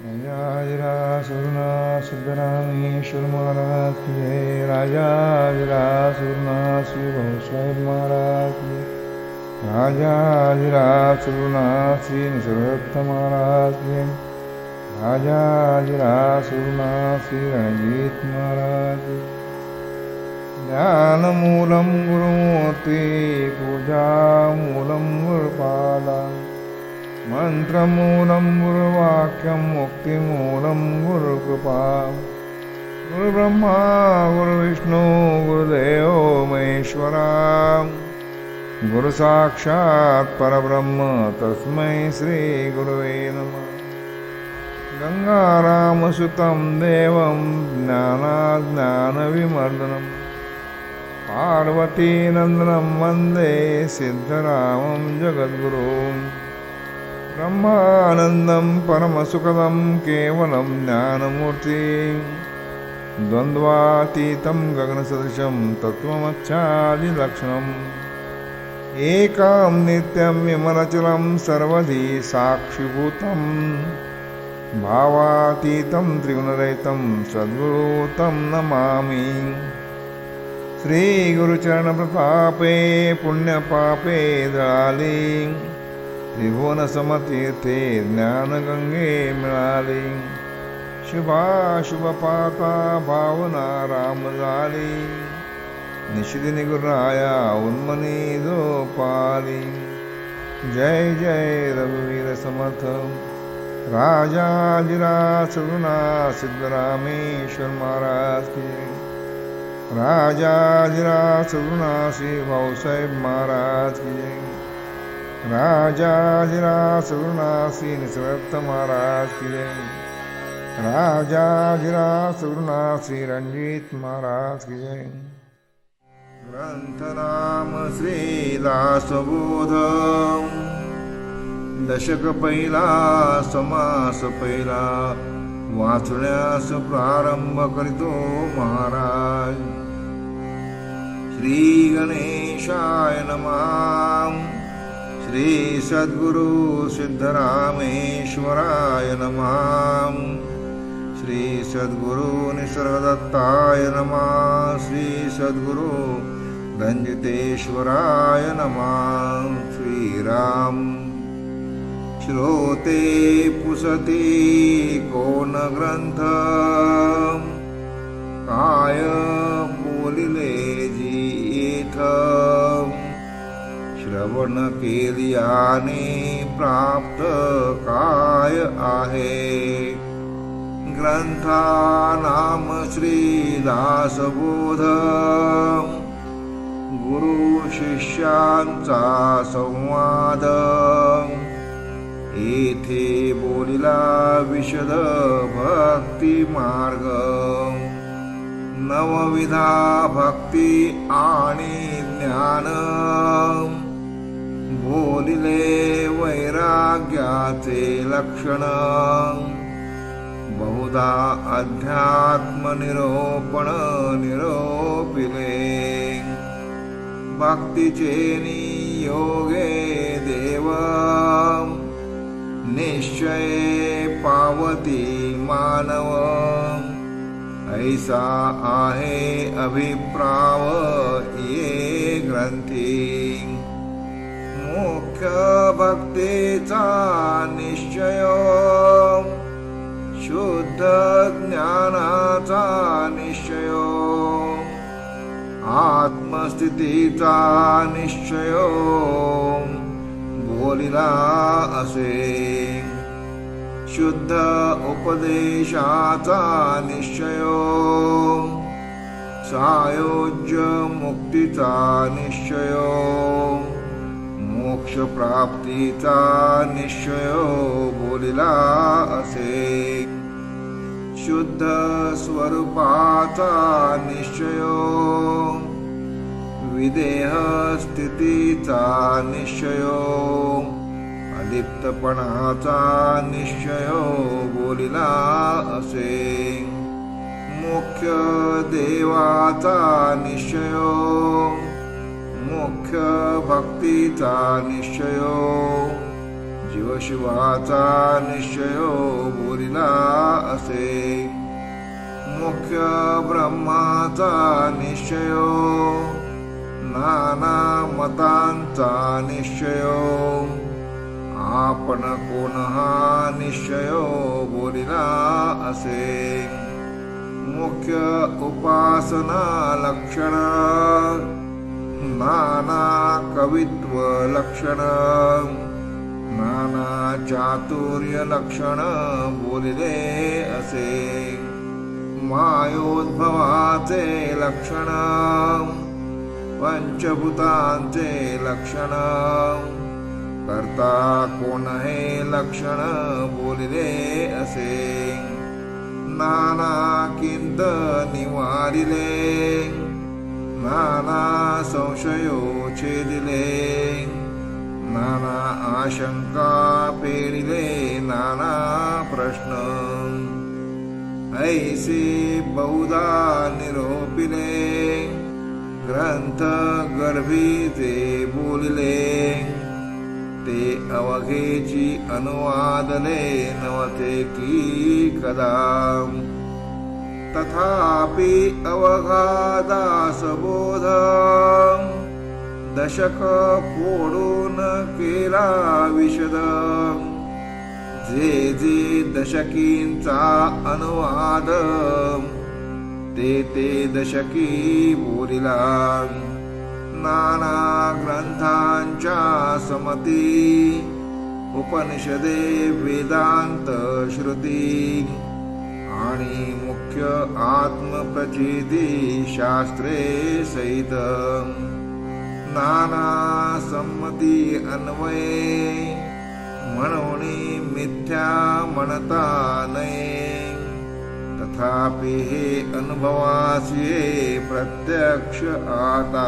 राजाधिराज सिद्धरामेश्वर महाराज की जय। राजाधिराज श्री भवसाहेब महाराज की जय। राजाधिराज श्री निसर्गदत्त महाराज की जय। राजाधिराज श्री रणजीत महाराज की जय। ज्ञानमूलं गुरुमूर्ति पूजामूलं गुरुपादं मन्त्रमूलं गुरुवाक्यं मुक्तिमूलं गुरुकृपा। गुरुब्रह्मा गुरुविष्णु गुरुदेवो महेश्वरा गुरुसाक्षात् परब्रह्म तस्मै श्रीगुरुवे नमः। गंगारामसुतं देवं ज्ञानाज्ञानविमर्दनं पार्वतीनन्दनं वन्दे सिद्धरामं जगद्गुरुं। ब्रह्मानन्दं परमसुखदं केवलं ज्ञानमूर्तिं द्वन्द्वातीतं गगनसदृशं तत्त्वमच्छादिलक्षणम् एकं नित्यं विमलचलं सर्वधी साक्षिभूतं भावातीतं त्रिगुणरहितं सद्गुरुं तं नमामि। श्रीगुरुचरणप्रतापे पुण्यपापे दळाली त्रिभुवनसमतीर्थे ज्ञानगंगे मिळाली। शुभाशुभपाता भावना राम झाली निशिदिनी गुरुराया उन्मनी जोपाली। जय जय रघुवीर समर्थ राजाधिराज सिद्धरामेश्वर महाराज की जय। राजाधिराज श्री भाऊसाहेब महाराज की जय। राजाधिराज श्री निसर्गदत्त महाराज की जय। राजाधिराज श्री रणजीत महाराज की जय। ग्रंथनाम श्री दासबोध दशक पहिला समास पहिला वाचण्यास प्रारंभ करीतो महाराज। श्री गणेशाय नमः। श्री सद्गुरु सिद्धरामेश्वराय नमः। श्री सद्गुरु निसर्गदत्ताय नमः। श्री सद्गुरु रंजितेश्वराय नमः। श्रीराम श्रोते पुसती कोण ग्रंथ काय बोलिले जीथ श्रवण केलियाने प्राप्त काय आहे। ग्रंथा नाम श्री दासबोध गुरु शिष्यांचा संवाद येथे बोलिला विशद भक्ती मार्ग। नवविधा भक्ती आणि ज्ञान बोलिले वैराग्याचे लक्षण। बहुधा अध्यात्म निरोपण निरोपिले भक्तीचे नियोगे देव निश्चय पावती मानव। ऐसा आहे अभिप्राव ये ग्रंथी। मुख्य भक्तीचा निश्चय शुद्ध ज्ञानाचा निश्चय आत्मस्थितीचा निश्चय बोलिला असे। शुद्ध उपदेशाचा निश्चय सायोज्य मुक्तीचा निश्चय मोक्ष प्राप्तीचा निश्चय बोलिला असे। शुद्ध स्वरूपाचा निश्चय विदेह स्थितीचा निश्चय अलिप्तपणाचा निश्चय बोलिला असे। मुख्य देवाचा निश्चय मुख्य भक्तीचा निश्चय जीव शिवशिवाचा निश्चय बोलिला असे मुख्य ब्रह्माचा निश्चय नाना मतांचा निश्चय आपण कोण हा निश्चय बोलिला असे मुख्य उपासना लक्षण नाना कवित्व लक्षण नाना चातुर्य लक्षण बोलिले असे मायोद्भवाचे लक्षण पंचभूतांचे लक्षण कर्ता कोण हे लक्षण बोलिले असे नाना किंत निवारिले नाना संशयो छेदिले नाना आशंका पेरिले नाना प्रश्न ऐसे बहुधा निरोपिले ग्रंथ गर्भीचे बोलिले ते अवघेची अनुवादले नवते की कदा तथापि अवघादासबोध दशक फोडून केला विशद जे जे दशकींचा अनुवाद ते दशकी बोलिला नाना ग्रंथांच्या समती उपनिषदे वेदांत श्रुती आणि मुख्य आत्मप्रचिती शास्त्रे सहित नाना संमती अन्वये म्हणून मिथ्या म्हणता नये तथापि हे अनुभवासिये प्रत्यक्ष आता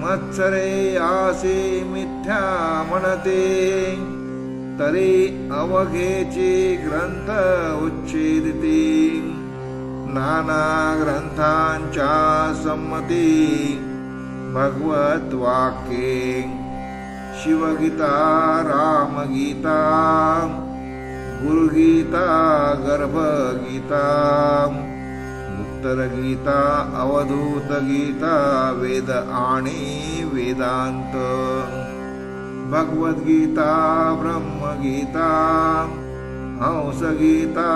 मत्सरे आसे मिथ्या म्हणते तरी अवघेची ग्रंथ उच्छेदिती नाना ग्रंथांच्या संमती भगवत वाक्ये शिवगीता रामगीता गुरुगीता गर्भगीता उत्तरगीता अवधूत गीता वेद आणि वेदांत भगवद्गीता ब्रह्मगीता हंसगीता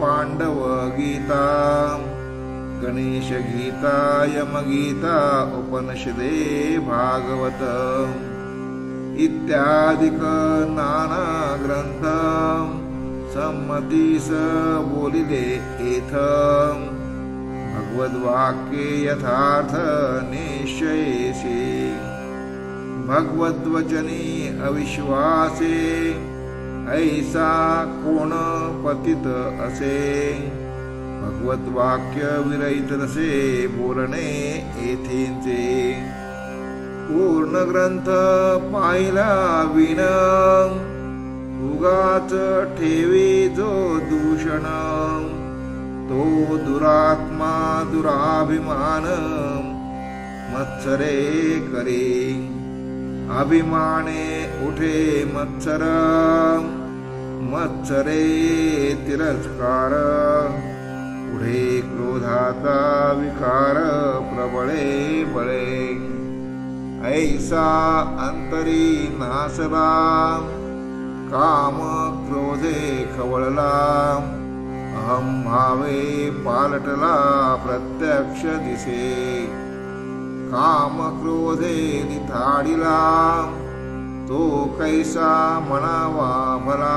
पांडवगीता गणेशगीता यमगीता उपनिषदे भागवत इत्यादिक नाना ग्रंथ संमतीस बोलिले एथ भगवद्वाक्ये यथार्थ निश्चयेसी भगवद्वचनी अविश्वासे ऐसा कोण पतित असे भगवद्वाक्य विरहित नसे बोलणे येथींचे पूर्ण ग्रंथ पाहिला विन उगाच ठेवी जो दूषण तो दुरात्मा दुराभिमान मत्सरे करे अभिमाने उठे मत्सर मत्सरे तिरस्कार पुढे क्रोधाचा विकार प्रबळे बळे ऐसा अंतरी नासला काम क्रोधे खवळला अहम भावे पालटला प्रत्यक्ष दिसे काम क्रोधे निथाडिला तो कैसा म्हणावा भला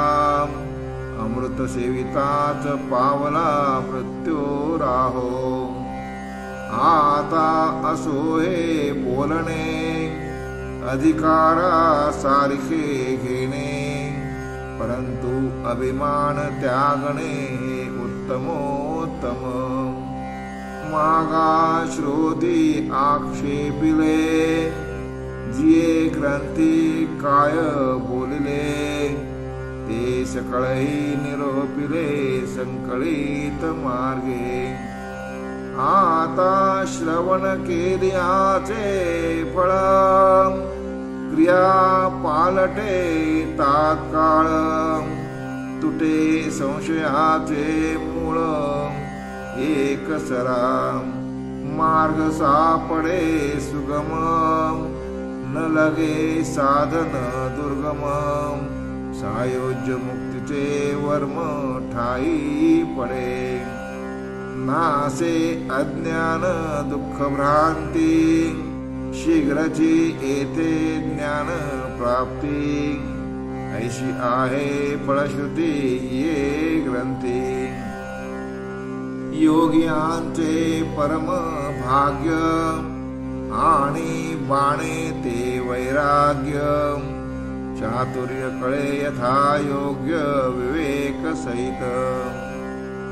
अमृत सेविताच पावला मृत्यू राहो आता असो हे बोलणे अधिकारा सारखे घेणे परंतु अभिमान त्यागणे उत्तमोत्तम मागा श्रोती आक्षेपिले जिये ग्रंथी काय बोलिले ते सकळही निरोपिले संकळीत मार्गे आता श्रवण केल्याचे फळ क्रिया पालटे तात्काळ तुटे संशयाचे मूळ एक सरा मार्ग सापडे सुगम न लगे साधन दुर्गम सायोज्य मुक्तीचे वर्म ठाई पडे नासे अज्ञान दुःख भ्रांती शीघ्रची येथे ज्ञान प्राप्ती ऐशी आहे फळश्रुती ये ग्रंथी योगियांचे परम भाग्य आणि बाणे ते वैराग्य चातुर्य कळे यथा योग्य विवेक सहित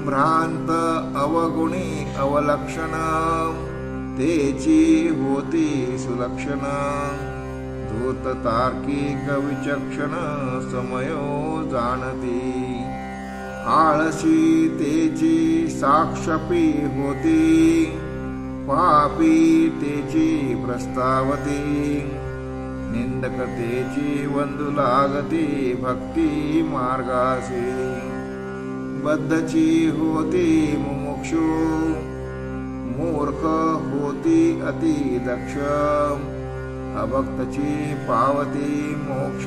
भ्रांत अवगुणी अवलक्षण तेची होती सुलक्षण धूत तार्किक विचक्षण समयो जाणती आळशी तेची साक्षपी होती पापी तेची प्रस्तावती निंदक तेची वंदू लागती भक्ती मार्गासी बद्धची होती मुमुक्षु मूर्ख होती अति दक्ष अभक्तची पावती मोक्ष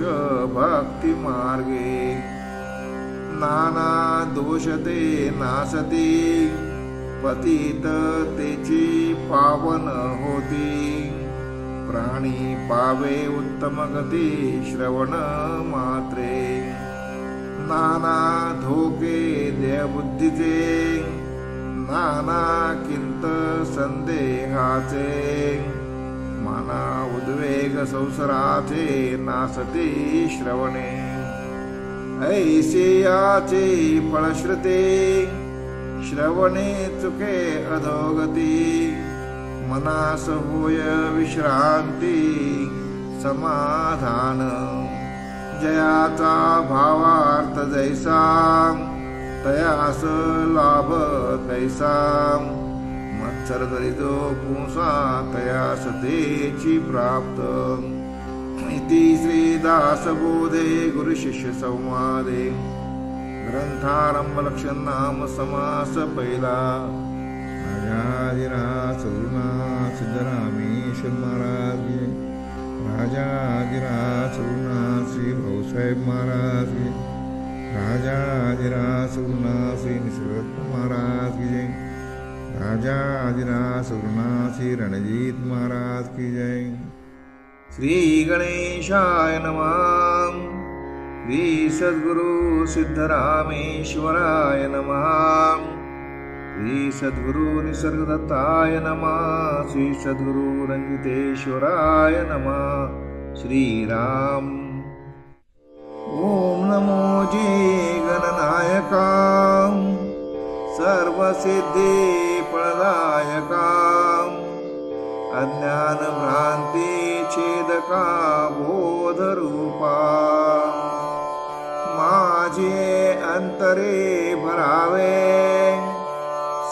भक्ती मार्गे नाना दोषते नासती पतित तेची पावन होती प्राणी पावे उत्तम गती श्रवण मात्रे नाना धोके देहबुद्धीचे नाना किंत संदेहाचे माना उद्वेग संसाराचे नासते श्रवणे ऐसे याचे फळश्रुते श्रवणे चुके अधोगती मनास होय विश्रांती समाधान जयाचा भावार्थ जैसा तयास लाभ तैसा मत्सर दरिद्रो पुंसा तयास तेची प्राप्त इति श्रीदासबोधे गुरुशिष्य संवादे ग्रंथारंभ लक्षण नाम समास पहिला राजाधिराज सद्गुरुनाथ सिद्धरामेश्वर महाराज की राजाधिराज सद्गुरुनाथ श्री भाऊसाहेब महाराज की राजाधिराज सद्गुरुनाथ श्री निसर्ग महाराज की जय राजाधिराज सद्गुरुनाथ श्री रणजीत महाराज की जय श्री गणेशाय नमः श्री सद्गुरु सिद्धरामेश्वराय नमः श्री सद्गुरु निसर्गदत्ताय नमः श्री सद्गुरु रंजितेश्वराय नमः श्री राम ओम नमो जी गणनायका सर्वसिद्धी फलदायका अज्ञान भ्रांती छेदका बोध रूपा माझे अंतरे भरावे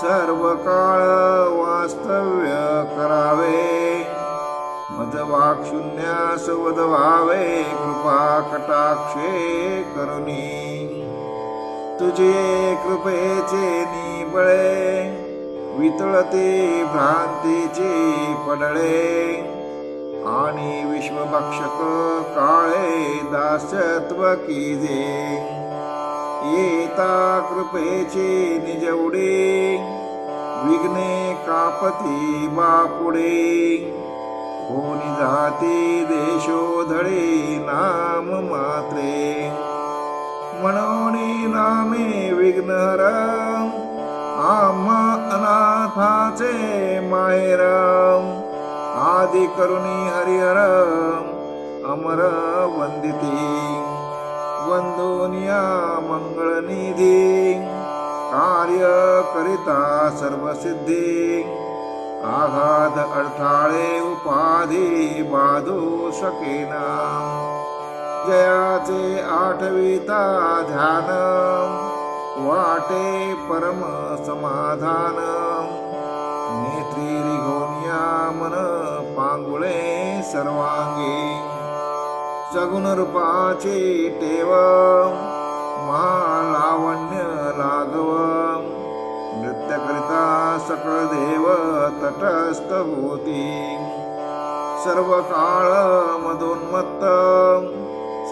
सर्व काळ वास्तव्य करावे मज वाक्शून्यास वदवावे कृपा कटाक्षे करुणी तुझे कृपेचे निबळे वितळते भ्रांतीचे पडळे आणि विश्वभक्षक काळे दास्यत्व कीजे येता कृपेचे निजवडे विघ्ने कापती बापुडे कोणी जाती देशोधळे नाम मात्रे म्हणून नामे विघ्नहर आम्हा अनाथाचे माहेर आदि करुणी हरिहर अमर वंदिती वंदोनिया मंगळनिधी कार्य करिता सर्वसिद्धी आघात अडथाळे उपाधी बाधू शकेना जयाचे आठविता ध्यान वाटे परम समाधान नेत्री रिघोनिया मन पांगुळे सर्वांगी सगुण रूपाचे टेव महालावण्य लाघव नृत्य करिता सकळ देव तटस्थ होती सर्व काळ मदोन्मत्त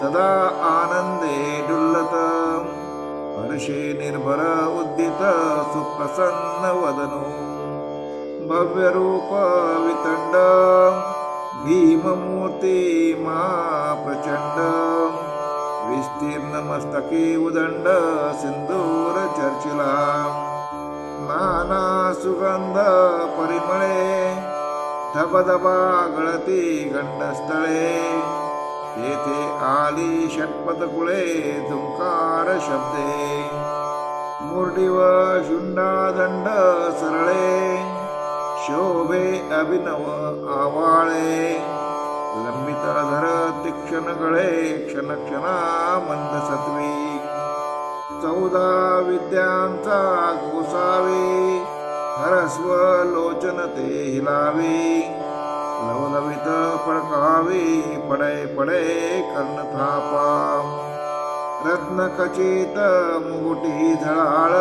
सदा आनंदे डुल्लत हर्षे निर्भर उद्दित सुप्रसन्न वदनो भव्य रूप वितंड भीममूर्ती महाप्रचंड विस्तीर्ण मस्तकी उदंड सिंदूर चर्चिला नाना सुगंध परिमळे धबधबा गळती गंडस्थळे येथे आली षटपथ कुळे झुंकार शब्दे मुरडी व शुंडा दंड सरळे शोभे अभिनव आवाळे लंबित अधर तीक्ष्ण गळे क्षण क्षणा मंद सत्वी 14 विद्यांचा गोसावे हरस्व लोचन ते हिलावे लवलवित पडकावे पडे पडे कर्ण थापा रत्न खचित मुगुटी झळाळ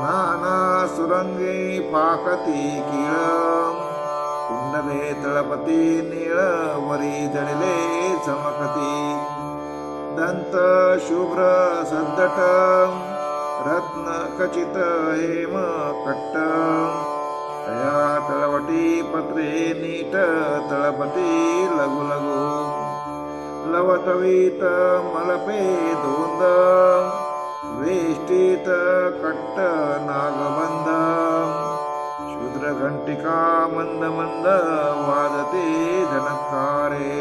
नाना सुरंगी पाकती कीळ कुंडले तळपती नीळ वरी जडिले चमकती दंत शुभ्र सद्दट रत्न खचित हेम कट्ट तया तळवटी पत्रे नीट तळपती लघु लघु लवतवीत मलपे दोंद वेष्टीत कट्ट नागबंध शूद्र घंटिका मंद मंद वाजते झनकारे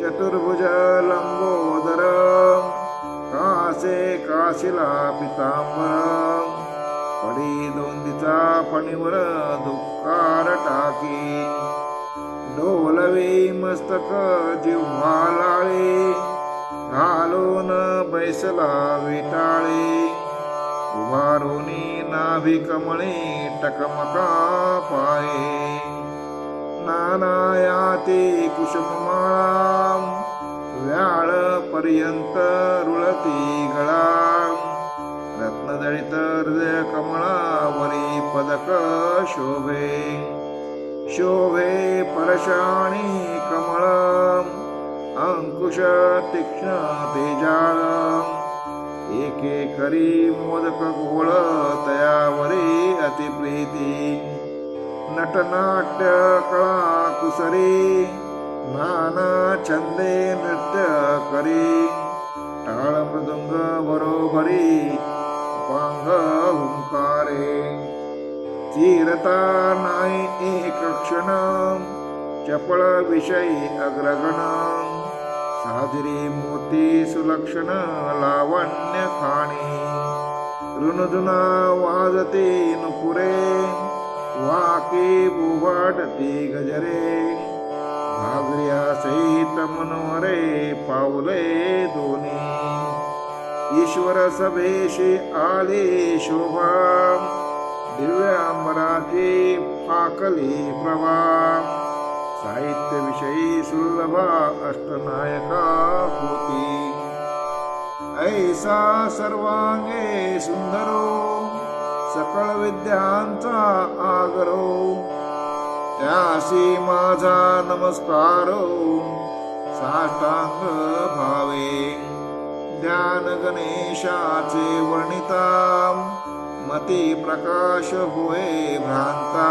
चतुर्भुज लंबोदर कासे काशिला पितांबर पडी दोंदीचा फणीवर दुःखार टाकी डोलवी मस्तक जिव्हा लाळे घालून बैसला विटाळे उभारोनी नाभी कमळे टकमका पाये नानायाती कुसुममाळा व्याळ पर्यंत रुळती गळा रत्नजडित हृदय कमळावरी पदक शोभे शोभे परशाणी कमळ अंकुश तीक्ष्ण तेजाळ एके करी मोदक गोळ तयावरी अतिप्रीती नटनाट्य कळा कुसरी नाना छंदे नृत्य करी टाळ मृदुंग बरोबरी पांग हुंकारे चिरता नाही एक क्षण चपळ विषयी अग्रगण साजरी मोती सुलक्षण लावण्य खाणी ऋणधुना वाजते नुपुरे वाके बुवाडती गजरे घागऱ्या सहित मनोहरे पावले दोन्ही ईश्वर सभेशी आले शोभा दिव्यांबराची फाकली प्रभा साहित्य विषयी सुलभा अष्टनायका होती ऐसा सर्वांगे सुंदरो सकळ विद्यांचा आगरो त्यासी माझा नमस्कारो साष्टांग भावे ध्यान गणेशाचे वर्णिता मती प्रकाश होय भ्रांता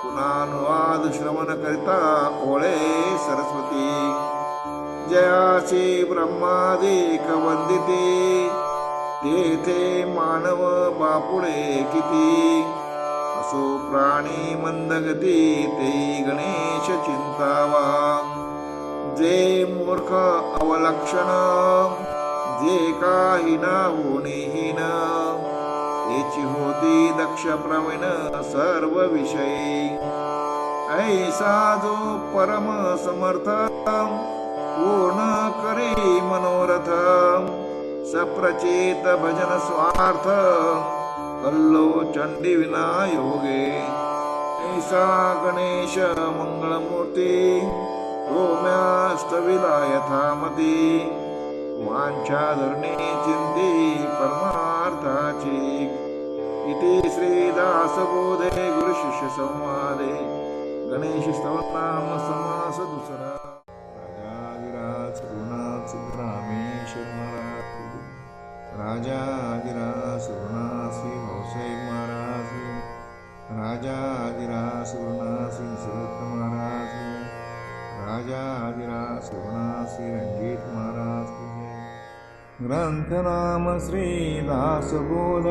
पुनानुवाद श्रवण करिता ओळे सरस्वती जयाची ब्रह्मादिक वंदिती तेथे मानव बापुडे किती असो प्राणी मंदगती ते गणेश चिंतावा जे मूर्ख अवलक्षण जे काही ना होणेहीन याची होती दक्ष प्रवीण सर्व विषयी ऐसा जो परम समर्थ पूर्ण करे मनोरथ सप्रचेत भजन स्वार्थ कल्लो चंडी विना योगे ऐसा गणेश मंगलमूर्ती सौम्यास्तविला यथामती वांछाधरणी चिंती परमार्थाची इति श्रीदासबोधे गुरुशिष्य संवादे गणेश स्तवनाम समास दुसरा राजाधिराज रघुनाथ सिद्धरामेश्वर महाराज राजाधिराज रघुनाथ श्री भाऊसाहेब महाराज राजाधिराज रघुनाथ श्री सुरत महाराज राजाधिराज रघुनाथ श्री रणजीत महाराज ग्रंथ नाम श्री दासबोध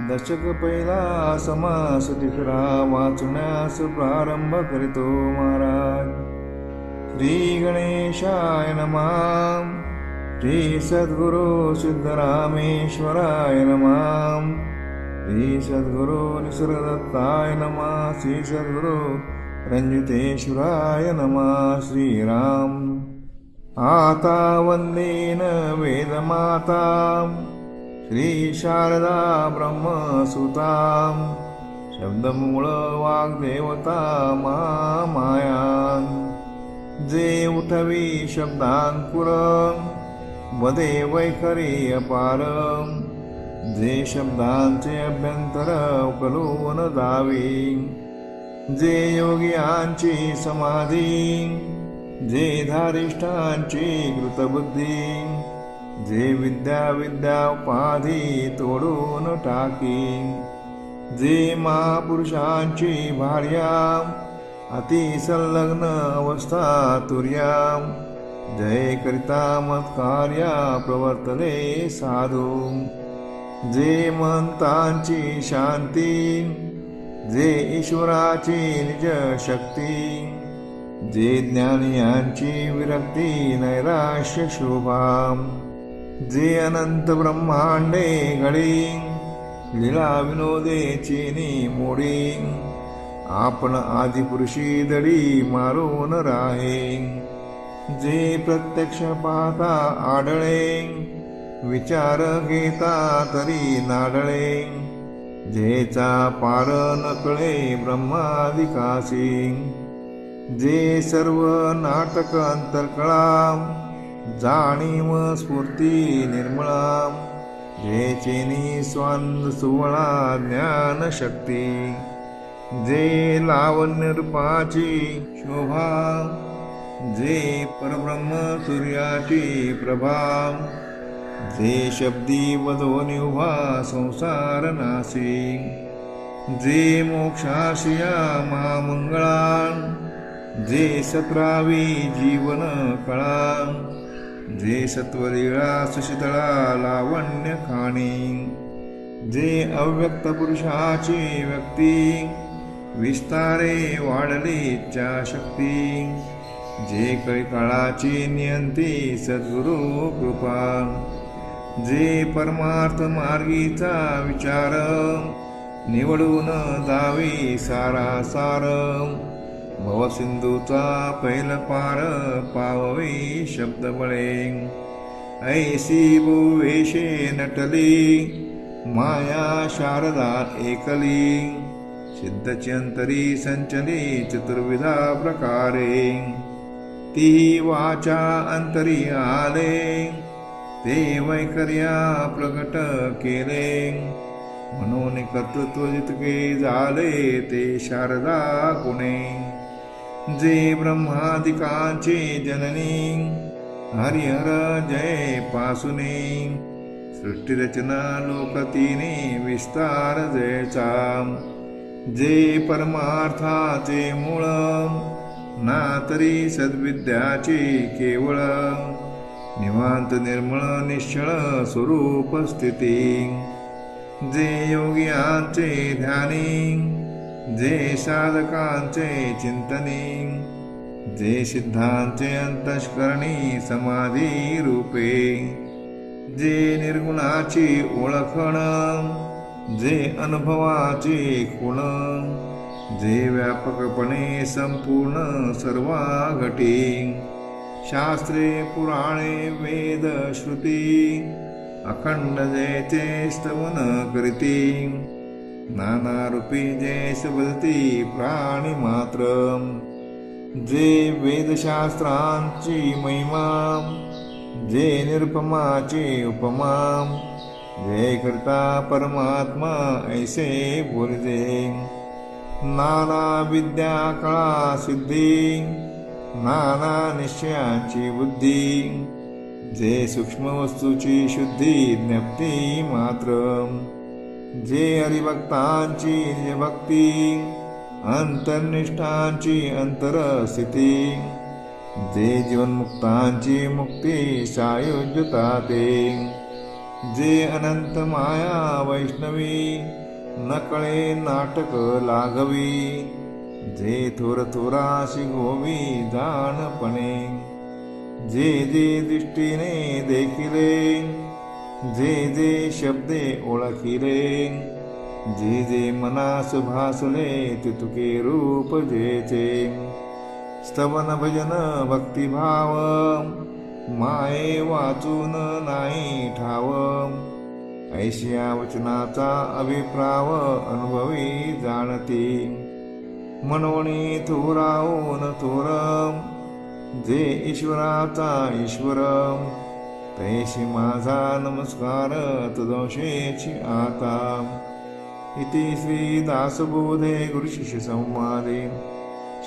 दशक पहिला समास तिसरा वाचण्यास प्रारंभ करीतो महाराज. श्री गणेशाय नमः. श्री सद्गुरु सिद्धरामेश्वराय नमः. श्री सद्गुरु निसर्गदत्ताय नमः. श्री सद्गुरु रंजितेश्वराय नमः. श्रीराम. आता वंदेन वेदमाता श्री शारदा ब्रह्मसुता शब्दमूळ वाग्देवता महामाया जे उठवी शब्दांकुर वदे वैखरी अपार जे शब्दांचे अभ्यंतर उकलून जावी जे योगियांची समाधी जे धारिष्ठांची कृतबुद्धी जे विद्या उपाधी तोडून टाकी जे महापुरुषांची भार्या अति संलग्न अवस्था तुर्या जय करिता मत्कार्या प्रवर्तले साधू जे महंतांची शांती जे ईश्वराची निज शक्ती जे ज्ञानियांची विरक्ती नैराश्य शोभा जे अनंत ब्रह्मांडे घडी लीला विनोदेची मोडी आपण आदिपुरुषी दडी मारून राहे जे प्रत्यक्ष पाहता आढळे विचार घेता तरी नाडळे जेचा पार न कळे ब्रह्मादिकासी जे सर्व नाटक अंतर्कळा जाणीव स्फूर्ती निर्मळा जेचेनी स्वांद सुवळा ज्ञान शक्ती जे लावण्य रूपाची शोभा जे परब्रह्म सूर्याची प्रभा जे शब्दी वधोनी उभा संसार नासी जे मोक्षाशिया महामंगळा जे सत्रावी जीवन कळा जे सत्वलीळा सुशीतळा लावण्य खाणी जे अव्यक्त पुरुषाची व्यक्ती विस्तारे वाढली इच्छा शक्ती जे कळी नियंती सद्गुरु कृपा जे परमार्थ मार्गीचा विचार निवडून दावी सारासार भवसिंधूचा पैल पार पाववी शब्द बळे ऐसी भुवेशे नटली माया शारदा एकली सिद्धच्यंतरी संचली चतुर्विधा प्रकारे ती वाचा अंतरी आले ते वैकर्या प्रकट केले म्हणून कर्तृत्व जितके झाले ते शारदा गुणे जे ब्रह्मादिकांची जननी हरिहर जय पासुने सृष्टिरचना लोकतीने विस्तार जयचा जे परमार्थाचे मूळ ना तरी सद्विद्याची केवळ निवांत निर्मळ निश्चळ स्वरूप स्थिती जे योगियांचे ध्यानी जे साधकांचे चिंतनी जे सिद्धांचे अंतःकरणी समाधी रूपे जे निर्गुणाची ओळखण जे अनुभवाचे खुण जे व्यापकपणे संपूर्ण सर्वा घटी शास्त्रे पुराणे वेद श्रुती अखंड जयचे स्तवन करीती नाना रूपी जय सबदती प्राणी मात्र जे वेदशास्त्रांची महिमा, जे निरुपमाची उपमा, जे करता परमात्मा ऐसे बोलिजे. नाना विद्या कळा सिद्धी, नाना निश्चयाची बुद्धी, जे सूक्ष्म वस्तूची शुद्धी ज्ञप्ती मात्र, जे हरिभक्तांची निजभक्ती, अंतर्निष्ठांची अंतरस्थिती, जे जीवनमुक्तांची मुक्ती सायुज्यता ते, जे अनंत माया वैष्णवी, नकळे नाटक लाघवी, जे थोर थोराशी गोवी जाणपणे, जे जे दृष्टीने देखिले, जे जे शब्दे ओळखिले, जे जे मनास भासले ते तुके रूप जेचे. स्तवन भजन भक्तिभाव, माये वाचून नाही ठाव, ऐशिया वचनाचा अभिप्राव अनुभवी जाणती. मनोनी थोरावून थोर, जे ईश्वराचा ईश्वर, तैशी माझा नमस्कार तुदंशेची आता. इति श्री दासबोधे गुरुशिष्य संवादे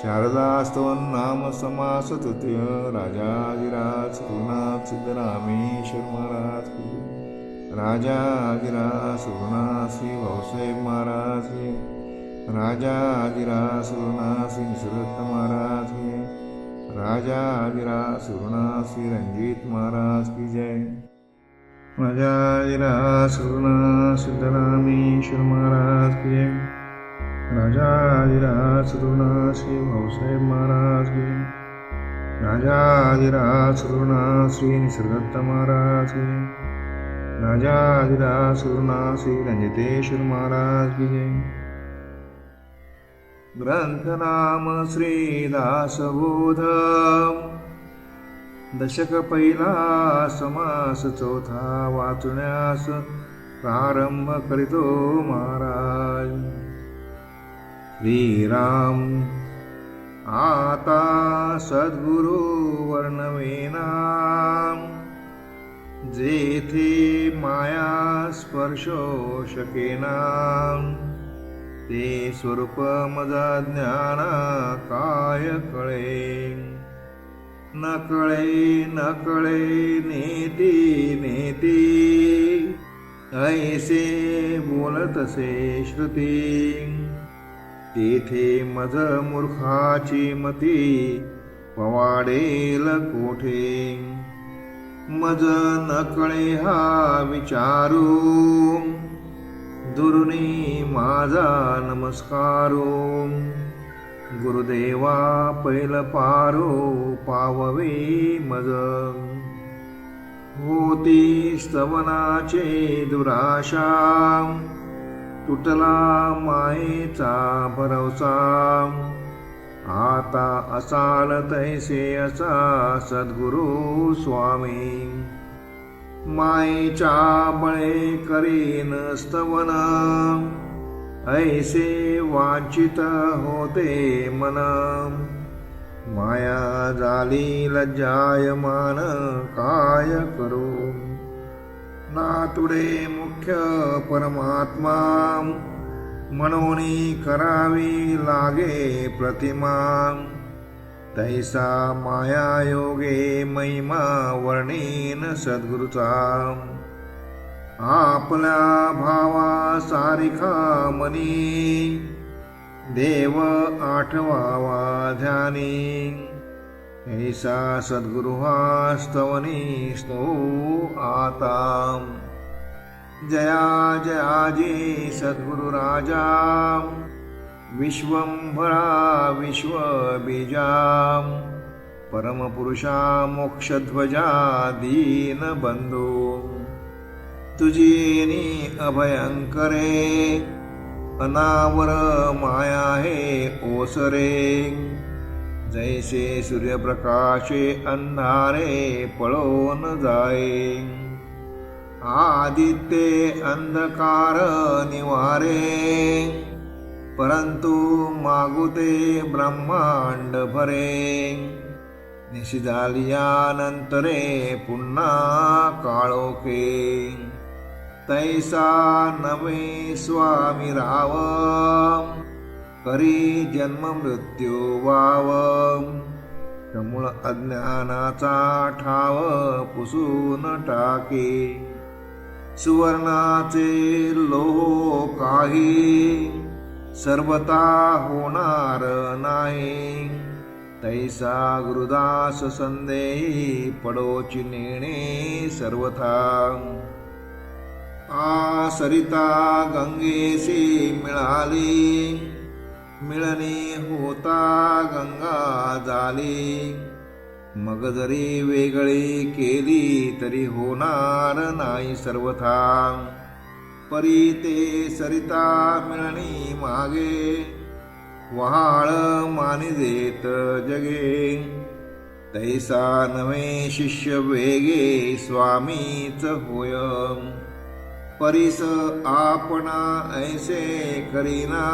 शारदास्तवन नाम समास तृतीय. राजाधिराज रघुनाथ सिद्धरामेश्वर महाराज की, राजाधिराज रघुनाथ श्री भाऊसाहेब महाराज की, राजाधिराज रघुनाथ श्री निसर्ग महाराज की, राजाधिराज रघुनाथ श्री रंजीत महाराज की जय. राजाधिराज रघुनाथ सिद्धरामेश्वर महाराज की जय. राजाधिराज रघुनाथ श्री भाऊसाहेब महाराज की, राजाधिराज रघुनाथ श्री निसर्ग महाराज की, राजाधिराज रघुनाथ श्री रंजितेश्वर महाराज की जय. ग्रंथ नाम श्री दासबोध, दशक पहिला समास चौथा, वाचण्यास प्रारंभ करीतो महाराज. श्रीराम आता सद्गुरु वर्णवेना, जेथे माया स्पर्शो शकेना, ते स्वरूप मजा ज्ञाना काय कळे. न कळे न कळे नेती नेती, ऐसे बोलतसे श्रुती. तेथे मज मूर्खाची मती, पवाडेल कोठे. मज न कळे हा विचारू, दुरुनी माझा नमस्कारो. गुरुदेवा पैल पारो, पाववे मज. होती स्तवनाचे दुराशा, तुटला मायेचा भरवसा. आता असाल तैसे असा सद्गुरु स्वामी. मायेच्या बळे करीन स्तवन, ऐसे वांछित होते मन. माया झाली लज्जायमान, काय करू. नातुडे मुख्य परमात्मा, मनोनी करावी लागे प्रतिमा. तैसा माया योगे महिमा, वर्णीन सद्गुरुचा. आपल्या भावा सारिखा मनी, देव आठवावा ध्यानी. ऐसा सद्गुरु हा स्तवनी स्तो आता. जया जयाजी सद्गुरु राजा, विश्वंभरा विश्वबीजा. परमपुरुषा मोक्षध्वजा दीनबंधू. तुझीनी अभयंकरे, अनावर माया हे ओसरे. जैसे सूर्यप्रकाशे अंधारे पळून जाये. आदित्ये अंधकार निवारे, परंतु मागुते ब्रह्मांड भरे निशी झालियानंतरे पुन्हा काळोखे तैसा नवे स्वामी राव करी जन्म मृत्यू वाव समूळ अज्ञानाचा ठाव पुसून टाके सुवर्णाचे लोह काही सर्वता होणार नाही तैसा गुरुदास संदेही पडोची नेणे सर्वथा आ सरिता गंगेशी मिळाली मिळणी होता गंगा झाली मग जरी वेगळी केली तरी होणार नाही सर्वथा परी ते सरिता मिळणी मागे वहाळ मानी देत जगे तैसा नवे शिष्य वेगे स्वामीच होय परीस आपणा ऐसे करीना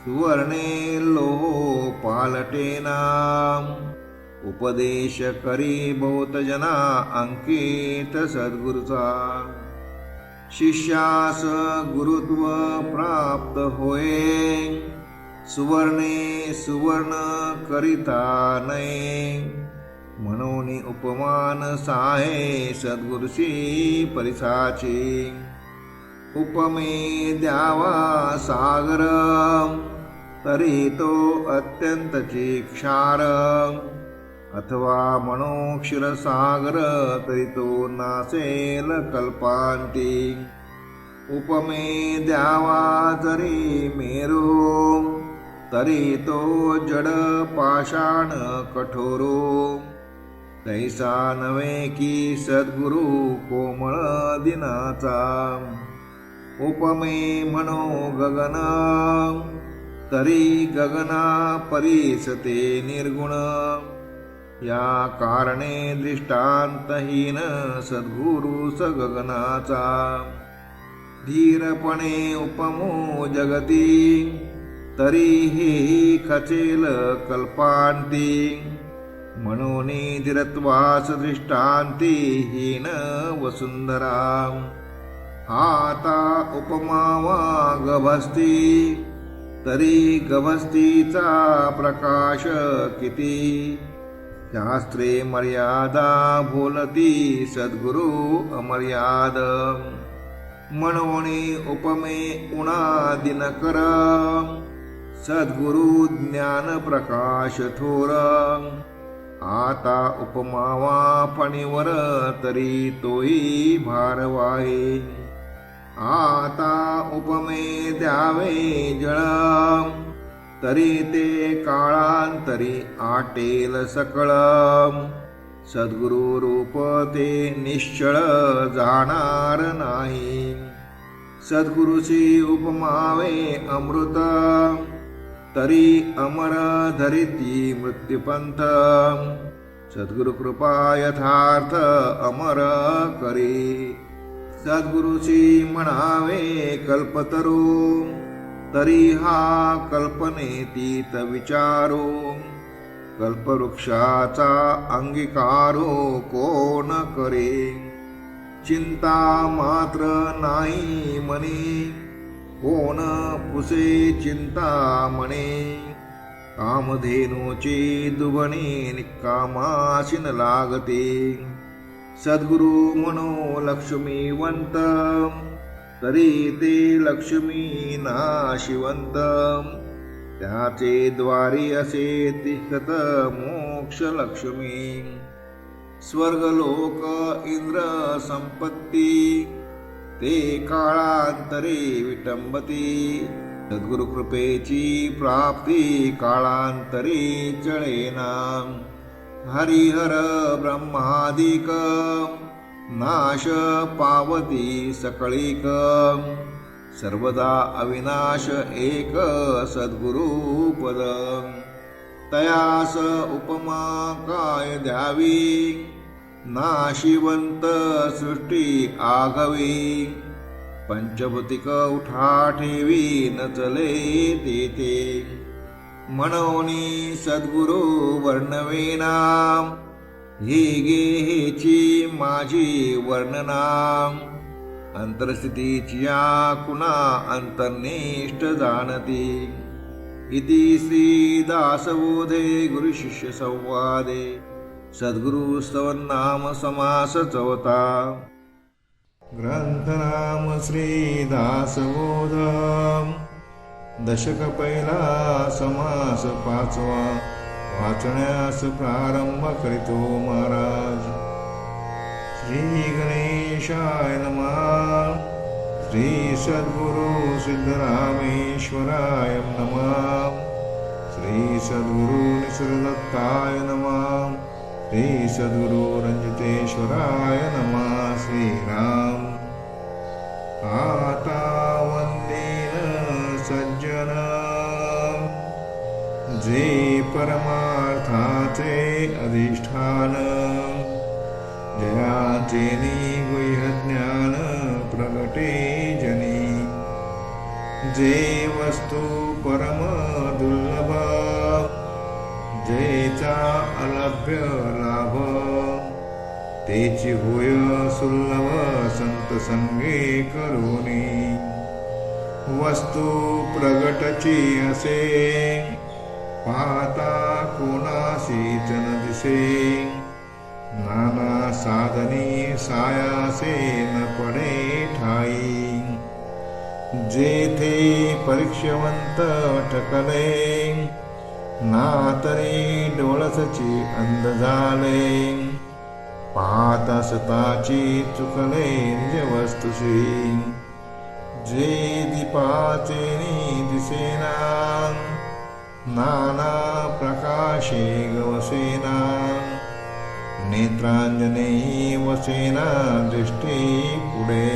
सुवर्णे लोह पालटेना उपदेश करी बहुत जना अंकित सद्गुरुचा शिष्यास गुरुत्व प्राप्त होय सुवर्णे सुवर्ण करिता नये म्हणून उपमान साहे सद्गुरुशी परिसाची उपमे द्यावा सागर तरी तो अत्यंतची क्षार अथवा म्हणो क्षीरसागर तरी तो नासेल कल्पांती उपमे द्यावा जरी मेरू तरी तो जड पाषाण कठोरो तैसा नवे की सद्गुरु कोमळ दिनाचा उपमे म्हणो गगन तरी गगना परीसते निर्गुण या कारणे दृष्टांतहीन सद्गुरु स गगनाचा धीरपणे उपमो जगती तरी हेही खचेल कल्पांती म्हणून धीरत्वास दृष्टांती हीन वसुंधरा आता उपमावा गभस्ती तरी गभस्तीचा प्रकाश किती शास्त्रे मर्यादा बोलती सद्गुरु अमर्याद म्हणून उपमे उणा दिनकर सद्गुरु ज्ञान प्रकाश थोर आता उपमावा फणीवर तरी तोही भारवाहे आता उपमे द्यावे जळ तरी ते काळांतरी आटेल सकळ सद्गुरु रूप ते निश्चळ जाणार नाही सद्गुरुची उपमावे अमृत तरी अमर धरिती मृत्युपंथ सद्गुरु कृपा यथार्थ अमर करी सद्गुरुची म्हणावे कल्पतरू तरी हा कल्पनेतीत विचारो कल्पवृक्षाचा अंगीकारो कोण करे चिंता मात्र नाही मनी कोण पुसे चिंता म्हणे कामधेनूची दुभणी निकामासीन लागते सद्गुरु म्हणो लक्ष्मीवंत तरी ते लक्ष्मी नाशिवंत त्याचे द्वारी असे तिष्ठत मोक्ष लक्ष्मी स्वर्गलोक इंद्र संपत्ती ते काळांतरे विटंबती सद्गुरु कृपेची प्राप्ती काळांतरे चळेना हरिहर ब्रह्मादिक नाश पावती सकळीक सर्वदा अविनाश एक सद्गुरु पद तयास उपमा काय द्यावी नाशिवंत सृष्टी आघवी पंचभूतिक उठा ठेवी न चले तेथे मनोनी सद्गुरु वर्णवेना हे गे हेची माझी वर्णना अंतरस्थितीची या कुणा अंतर्निष्ठ जाणती इति श्री दासबोधे गुरु शिष्य संवादे सद्गुरु स्तवनाम समास चौथा ग्रंथ नाम श्री दासबोध दशक पहिला समास पाचवा वाचण्यास प्रारंभ करीतो महाराज. श्री गणेशाय नमः. श्री सद्गुरु सिद्धरामेश्वराय नमः. श्री सद्गुरु निसर्गदत्ताय नमः. श्री सद्गुरु रंजितेश्वराय नमः. श्रीराम. आता वंदेन सज्जन जे परमार्थाचे अधिष्ठान जयाचे गुह्य ज्ञान प्रगटे जनी जे वस्तू परम दुर्लभ जेचा अलभ्य लाभ तेची होय सुलभ संत संगे करुणी वस्तू प्रगटची असे पाहता कोणासीच न दिसे नाना साधनी सायासे न पडे ठाई जेथे परीक्षवंत ठकले ना तरी डोळसची अंध झाले पाहत असताची चुकले निज वस्तुशी जे दीपाचे दिसेना नाना प्रकाशे गवसेना नेत्रांजने वसेना दृष्टी पुढे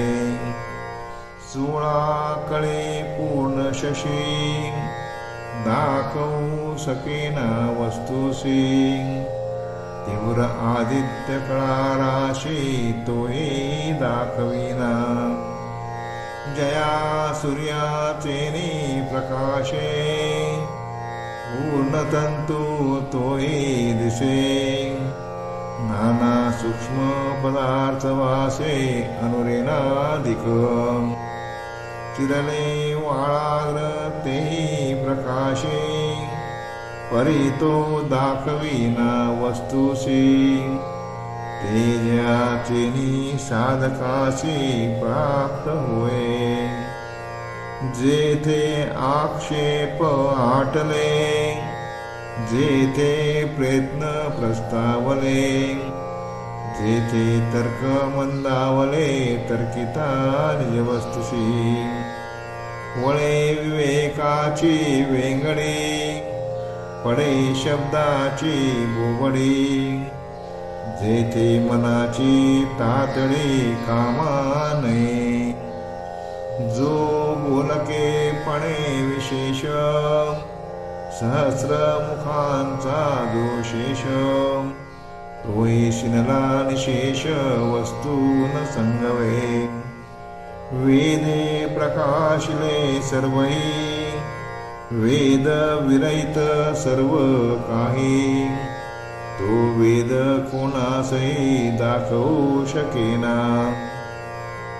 16 कळे पूर्ण शशी दाखवू सकेना वस्तुसी तीव्र आदित्य कळाराशी तोही दाखविना जया सूर्याचे प्रकाशे पूर्णतंतु तोही दिसे नाना सूक्ष्म पदार्थ वासे अनुरेनाधिक चिरले वाळाग्र तेही प्रकाशे परितो दाखविना वस्तुसी तेजाचे साधकाशी प्राप्त होय जेथे आक्षेप आटले जेथे प्रयत्न प्रस्तावले जेथे तर्क मंदावले तर्किता निज वस्तुशी वळे विवेकाची वेंगडी पडे शब्दाची बोबडी जेथे मनाची तातडी कामाने जो बोलकेपणे विशेष सहस्र मुखांचा दोषेश तोही शिनला निशेष वस्तू न संगवे वेदे प्रकाशिले सर्वही वेद विरहित सर्व काही तो वेद कोणासही दाखवू शकेना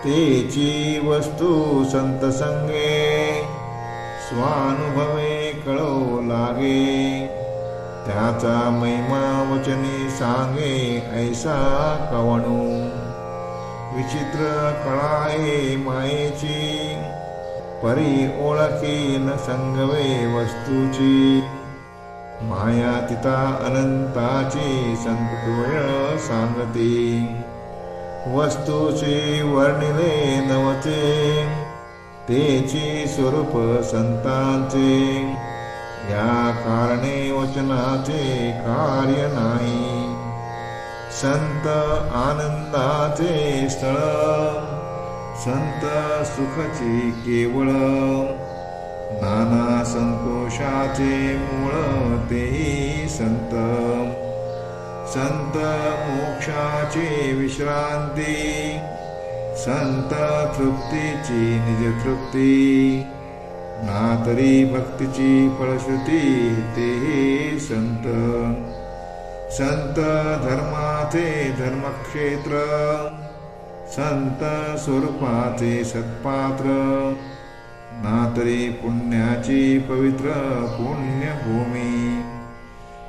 तेची वस्तू संत संगे स्वानुभवे कळो लागे त्याचा महिमा वचनी सांगे ऐसा कवणू विचित्र कळाये मायेची परी ओळखी न संगवे वस्तूची माया तिता अनंताची संतोष सांगती वस्तूची वर्णिले नवते तेची स्वरूप संतांचे या कारणे वचनाचे कार्य नाही संत आनंदाचे स्थळ संत सुखची केवळ नाना संतोषाचे मूळ तेही संत संत मोक्षाची विश्रांती संत तृप्तीची निज तृप्ती, ना तरी भक्तीची फलश्रुती ते संत. संत धर्माचे धर्मक्षेत्र, संत स्वरूपाचे सत्पात्र, ना तरी पुण्याची पवित्र पुण्यभूमी.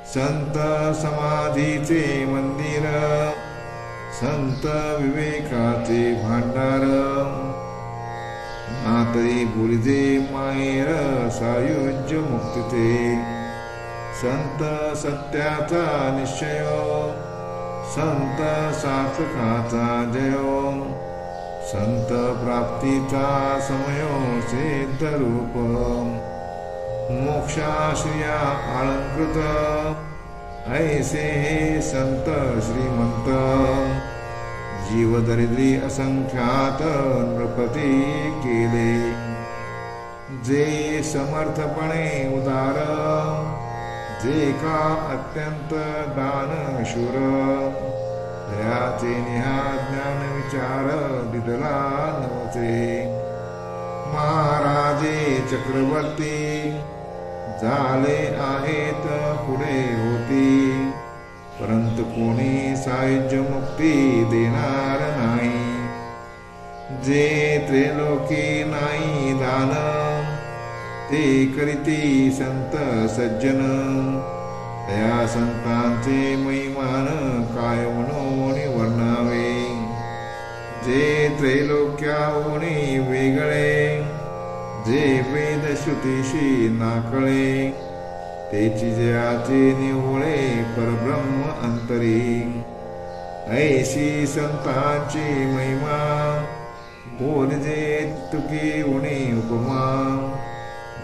संत समाधीचे मंदिर, संत विवेकाचे भांडार, ना तरी बुरिजे माहेर सायुज्य मुक्तीचे. संत सत्याचा निश्चय, संत सार्थकाचा जय, संत प्राप्तीचा समय सिद्ध रूप. मोक्षाश्रिया अलंकृत, ऐसे हे संत श्रीमंत. जीवदरिद्री असंख्यात नृपती केले, जे समर्थपणे उदार, जे का अत्यंत दानशूर. दयाचे निहा ज्ञान विचार दिदला नवचे. महाराजे चक्रवर्ती, झाले आहेत पुढे होती. परंतु कोणी सायुज्य मुक्ती देणार नाही. जे त्रैलोकी नाही दान, ते करीती संत सज्जन. त्या संतांचे महिमान काय म्हणून वर्णावे. जे त्रैलोक्याहूनी वेगळे, जे वेद श्रुतीशी नाकळे. तेची जयाचे निवळे परब्रह्म अंतरी. ऐशी संतांची महिमा, बोलजे तुकी उणी उपमा.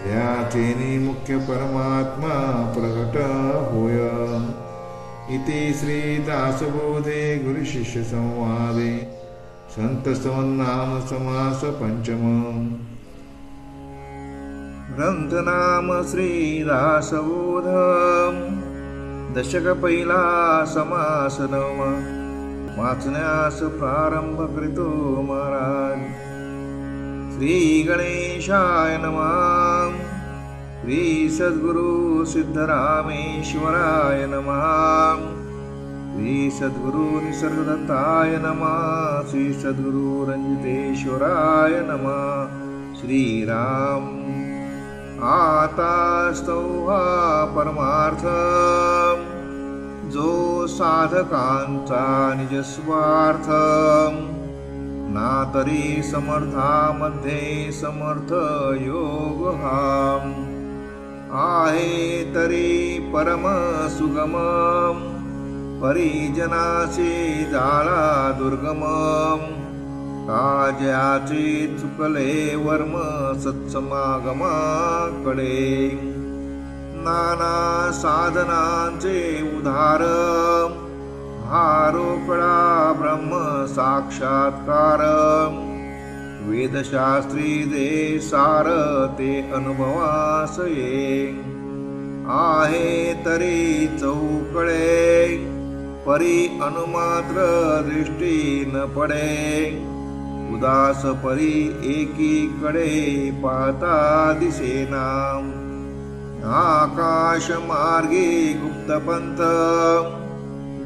ज्याचे मुख्य परमात्मा प्रगट होय. इति श्री दासबोधे गुरु शिष्य संवादे संत नाम समास पंचम. ग्रंथ नाम श्री दासबोध, दशक पहिला समास नवमा. वाचण्यास प्रारंभ करीतो महाराज. श्री गणेशाय नमः. श्री सद्गुरु सिद्धरामेश्वराय नमः. श्री सद्गुरु निसर्गदत्ताय नमः. श्री सद्गुरु रंजितेश्वराय नमः. श्रीराम. आतास्तौ हा परमार्थ, जो साधकांचा निजस्वार्थ. ना तरी समर्थामध्ये समर्थ योग हा. आहे तरी परम सुगम, परिजनाचे जाळा दुर्गम. काज्याचे चुकले वर्म सत्समागमाकडे. नाना साधनांचे उधार, हा रोकडा ब्रह्म साक्षात्कार. वेदशास्त्री जे सार ते अनुभवास ये. आहे तरी चौकळे, परी अनुमात्र दृष्टी न पडे. उदास परी एकीकडे पाहता दिसेना. आकाश मार्गी गुप्तपंथ,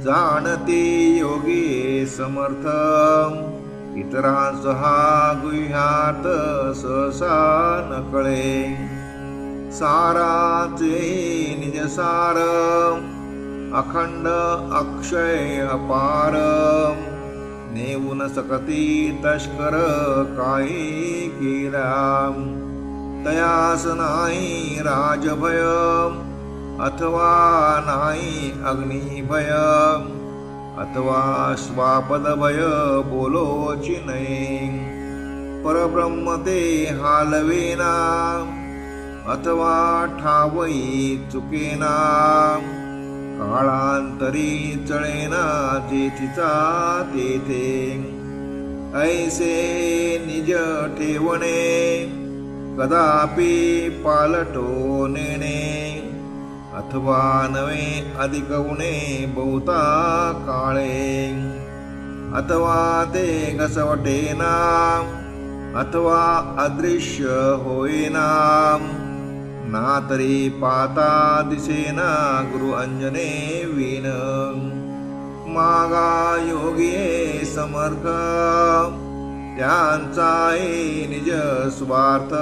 जाणती योगी समर्थ. इतरांस हा गुह्यात सहसा न कळे. साराचे निजसार, अखंड अक्षय अपार. नेऊन सकती तस्कर काही केला. तयास नाही राजभय, अथवा नाही अग्निभय. अथवा स्वापदभय बोलोची नाही. परब्रह्म ते हालवेना, अथवा ठावई चुकेना. काळांतरी चळेना जेथिचा तेथे. ऐसे निज ठेवणे, कदापि पालटो नेणे. अथवा नवे अधिक उणे बहुता काळे. अथवा ते घसवटेना अथवा अदृश्य होईना ना तरी पाता दिसेना गुरु अंजने विन मागा योगी समर्थ त्यांचाही निज स्वार्थ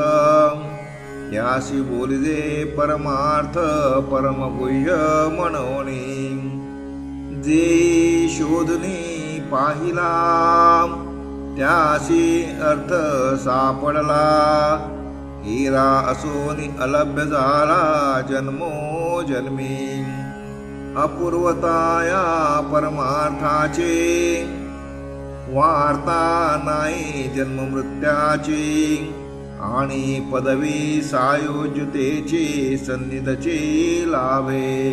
यासी बोलिजे परमार्थ परमगुह्य म्हणोनी जे शोधनी पाहिला त्यासी अर्थ सापडला हिरा असोनी अलभ्य झाला जन्मो जन्मी अपूर्वताया परमार्थाचे वार्ता नाही जन्म मृत्याची आणि पदवी सायोज्यतेची सन्निधचे लाभे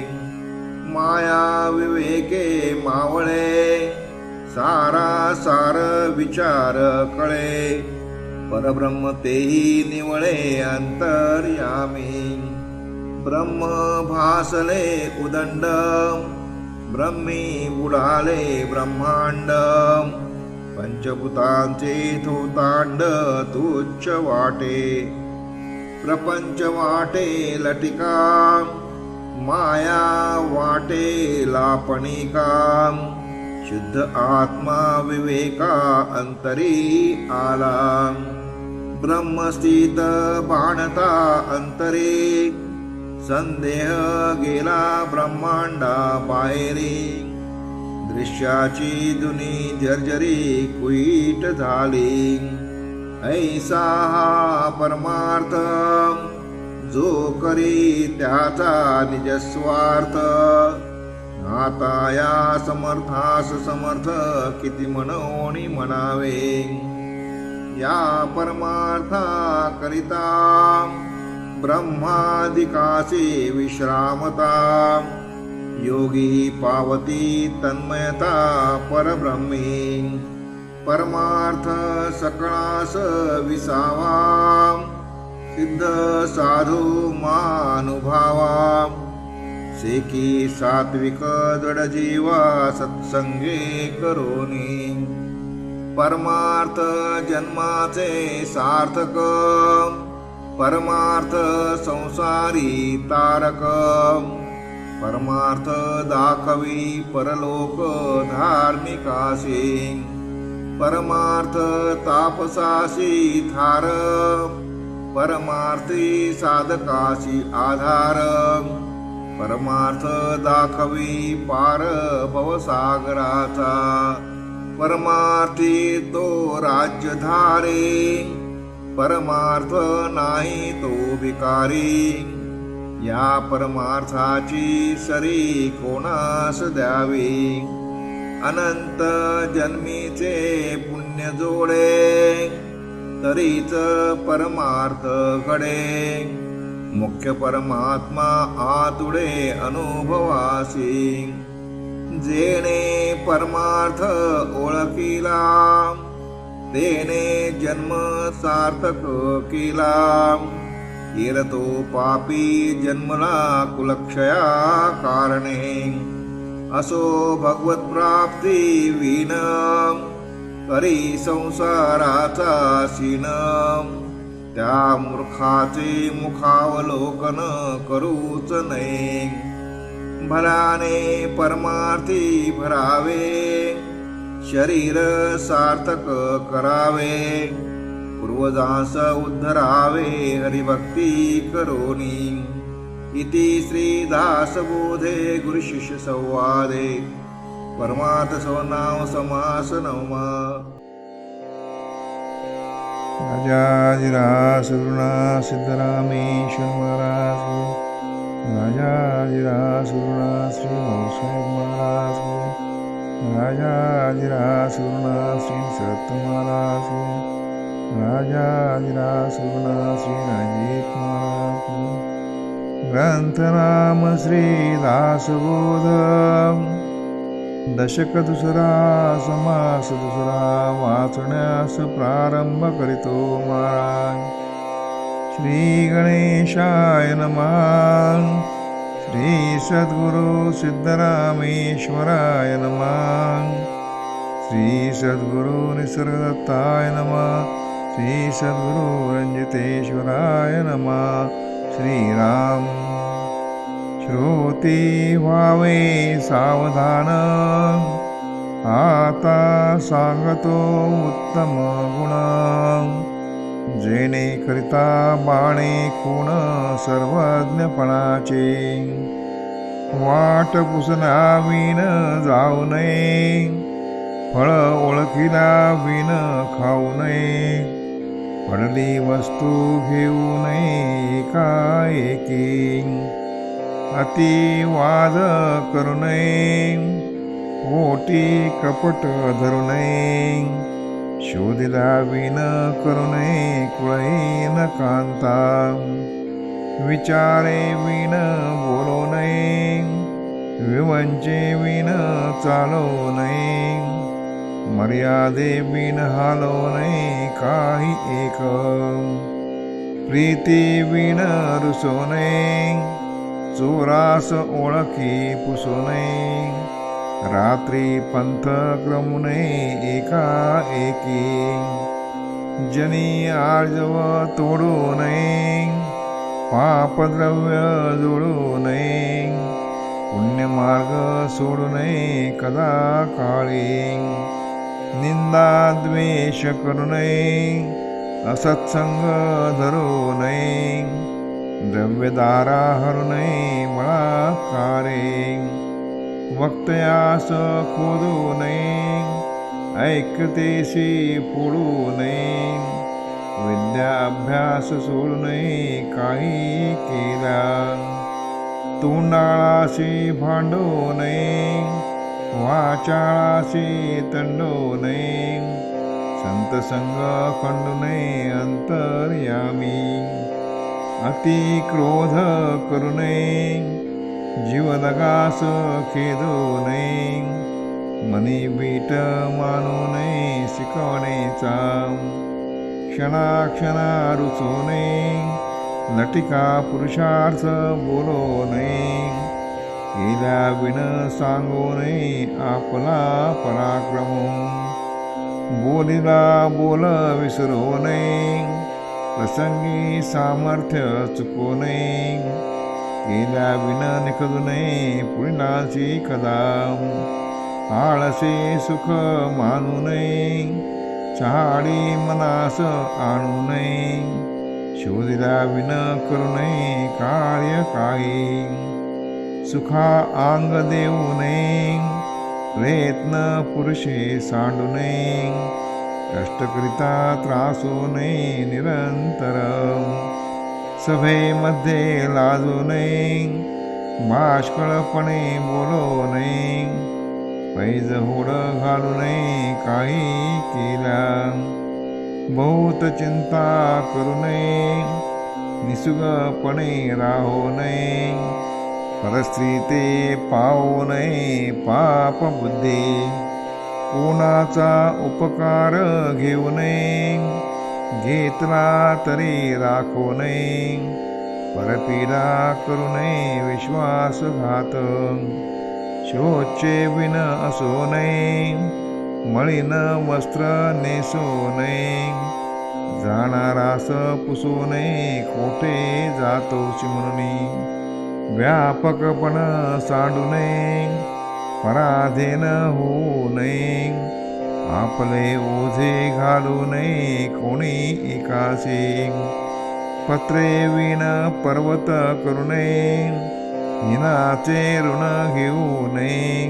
माया विवेके मावळे सारा सार विचार कळे परब्रह्म तेही निवळे अंतर्यामी ब्रह्म भासले उदंड ब्रह्मी बुडाले ब्रह्मांड पंचभूतांचे थोतांड तुच्छ वाटे प्रपंच वाटे लटिका माया वाटे लापणिका शुद्ध आत्मा विवेका अंतरी आला ब्रह्मस्थित बाणता अंतरी संदेह गेला ब्रह्मांडा बाहेरी दृश्याची दुनी जर्जरी कुईट झाली ऐसा हा परमार्थ जो करी त्याचा निजस्वार्थ आता या समर्थास समर्थ किती म्हणोनी म्हणावे या परमार्था करिता ब्रह्मादिकासी विश्रामता योगी पावती तन्मयता परब्रह्मी परमार्थ सकळास विसावा सिद्ध साधू मानुभावा सेकी सात्विक दृढजीवा सत्संगे करोनी परमार्थ जन्माचे सार्थक परमार्थ संसारी तारक परमार्थ दाखवी परलोक धार्मिकासी परमार्थ तापसासी थार परमार्थी साधकासी आधार परमार्थ दाखवी पार भवसागराचा परमार्थी तो राज्यधारे परमार्थ नाही तो भिकारी या परमार्थाची सरी कोणास द्यावी अनंत जन्मीचे पुण्य जोडे तरीच परमार्थ घडे मुख्य परमात्मा आतुडे अनुभवासी जेणे परमार्थ ओळखिला तेने जन्म सार्थक केला इरतो पापी जन्मला कुलक्षया कारणे असो भगवत प्राप्ती विन करी संसाराचा सीन त्या मूर्खाचे मुखावलोकन करूच नये भल्याने परमार्थी भरावे शरीर सार्थक करावे पूर्वजांस उद्धरावे हरिभक्ती करोनी इति श्रीदासबोधे गुरुशिष्य संवादे परमार्थ स्वनाम समास नवमा राजाधिराज सुरुणा सिद्धरामेश्वर महाराज राजाधिराज सुरुणा श्री भाऊसाहेब महाराज राजाधिराज सुरुणा श्री सत्य महाराज राजाधिराज सुरुणा श्री रणजीत महाराज ग्रंथनाम श्री दासबोध दशक दुसरा समास दुसरा वाचण्यास प्रारंभ करीतो महाराज श्री गणेशाय नमः श्री सद्गुरु सिद्धरामेश्वराय नमः श्री सद्गुरु निसर्गदत्ताय नमः. श्री सद्गुरु रंजितेश्वराय नमः. श्रीराम. श्रोती व्हावे सावधान, आता सांगतो उत्तम गुण. जेणे करिता बाणे खूण सर्वज्ञपणाचे. वाट पुसना विण जाऊ नये, फळ ओळखीला विण खाऊ नये. पडली वस्तू घेऊ नये एकाएकी. अति वाद करू नये, पोटी कपट धरू नये. शोधिला विण करू नये कुळहीन कांता. विचारे विण बोलू नये, विवंचे विण चालू नये. मर्यादे बिन हालो नये काही एक. प्रीती बिन रुसो नये, चोरास ओळखी पुसू नये. रात्री पंथ क्रमू नये एकाएकी. जनी आर्जव तोडू नये, पापद्रव्य जोडू नये. पुण्यमार्ग सोडू नये कदा काळी. निंदा द्वेष करू नये, असत्संग धरू नये. द्रव्यदारा हरू नये बळात्कारे. वक्तयास खोदू नये, ऐक्यतेशी फोडू नये. विद्या अभ्यास सोडू नये काही केला. तोंडाळाशी भांडू नये, वाचाळाशी तंडू नये. संत संग खंडू नये अंतर्यामी. अति क्रोध करू नये, जीवदगास खेदू नये. मनी बीट मानू नये शिकवणेचा. क्षणाक्षणा रुचू नये, लटिका पुरुषार्थ बोलू नये. केल्या विण सांगू नये आपला पराक्रम. बोलीला बोल विसरू नये, प्रसंगी सामर्थ्य चुकू नये. केल्या विण निखदू नये पुढीलाची कदा. आळसे सुख मानू नये, चहाडी मनास आणू नये. शोधिला विण करू नये कार्य काही. सुखा अंग देऊ नये, प्रयत्न पुरुषे सांडू नये. कष्टकरिता त्रासू नये निरंतर. सभेमध्ये लाजू नये, बाष्कळपणे बोलू नये. पैज होड घालू नये काही केला. बहुत चिंता करू नये, निसुगपणे राहू नये. परस्त्री ते पावू नये पाप बुद्धी. कोणाचा उपकार घेऊ नये, घेतला तरी राखू नये. परपीडा करू नये विश्वासघात. शोचे विण असू नये, मळीन वस्त्र नेसू नये. जाणारास पुसू नये कोठे जातोशी म्हणून. व्यापकपण सांडू नये, पराधीन होऊ नये. आपले ओझे घालू नये कोणी एकाशी. पत्रे विण पर्वत करू नये, हिनाचे ऋण घेऊ नये.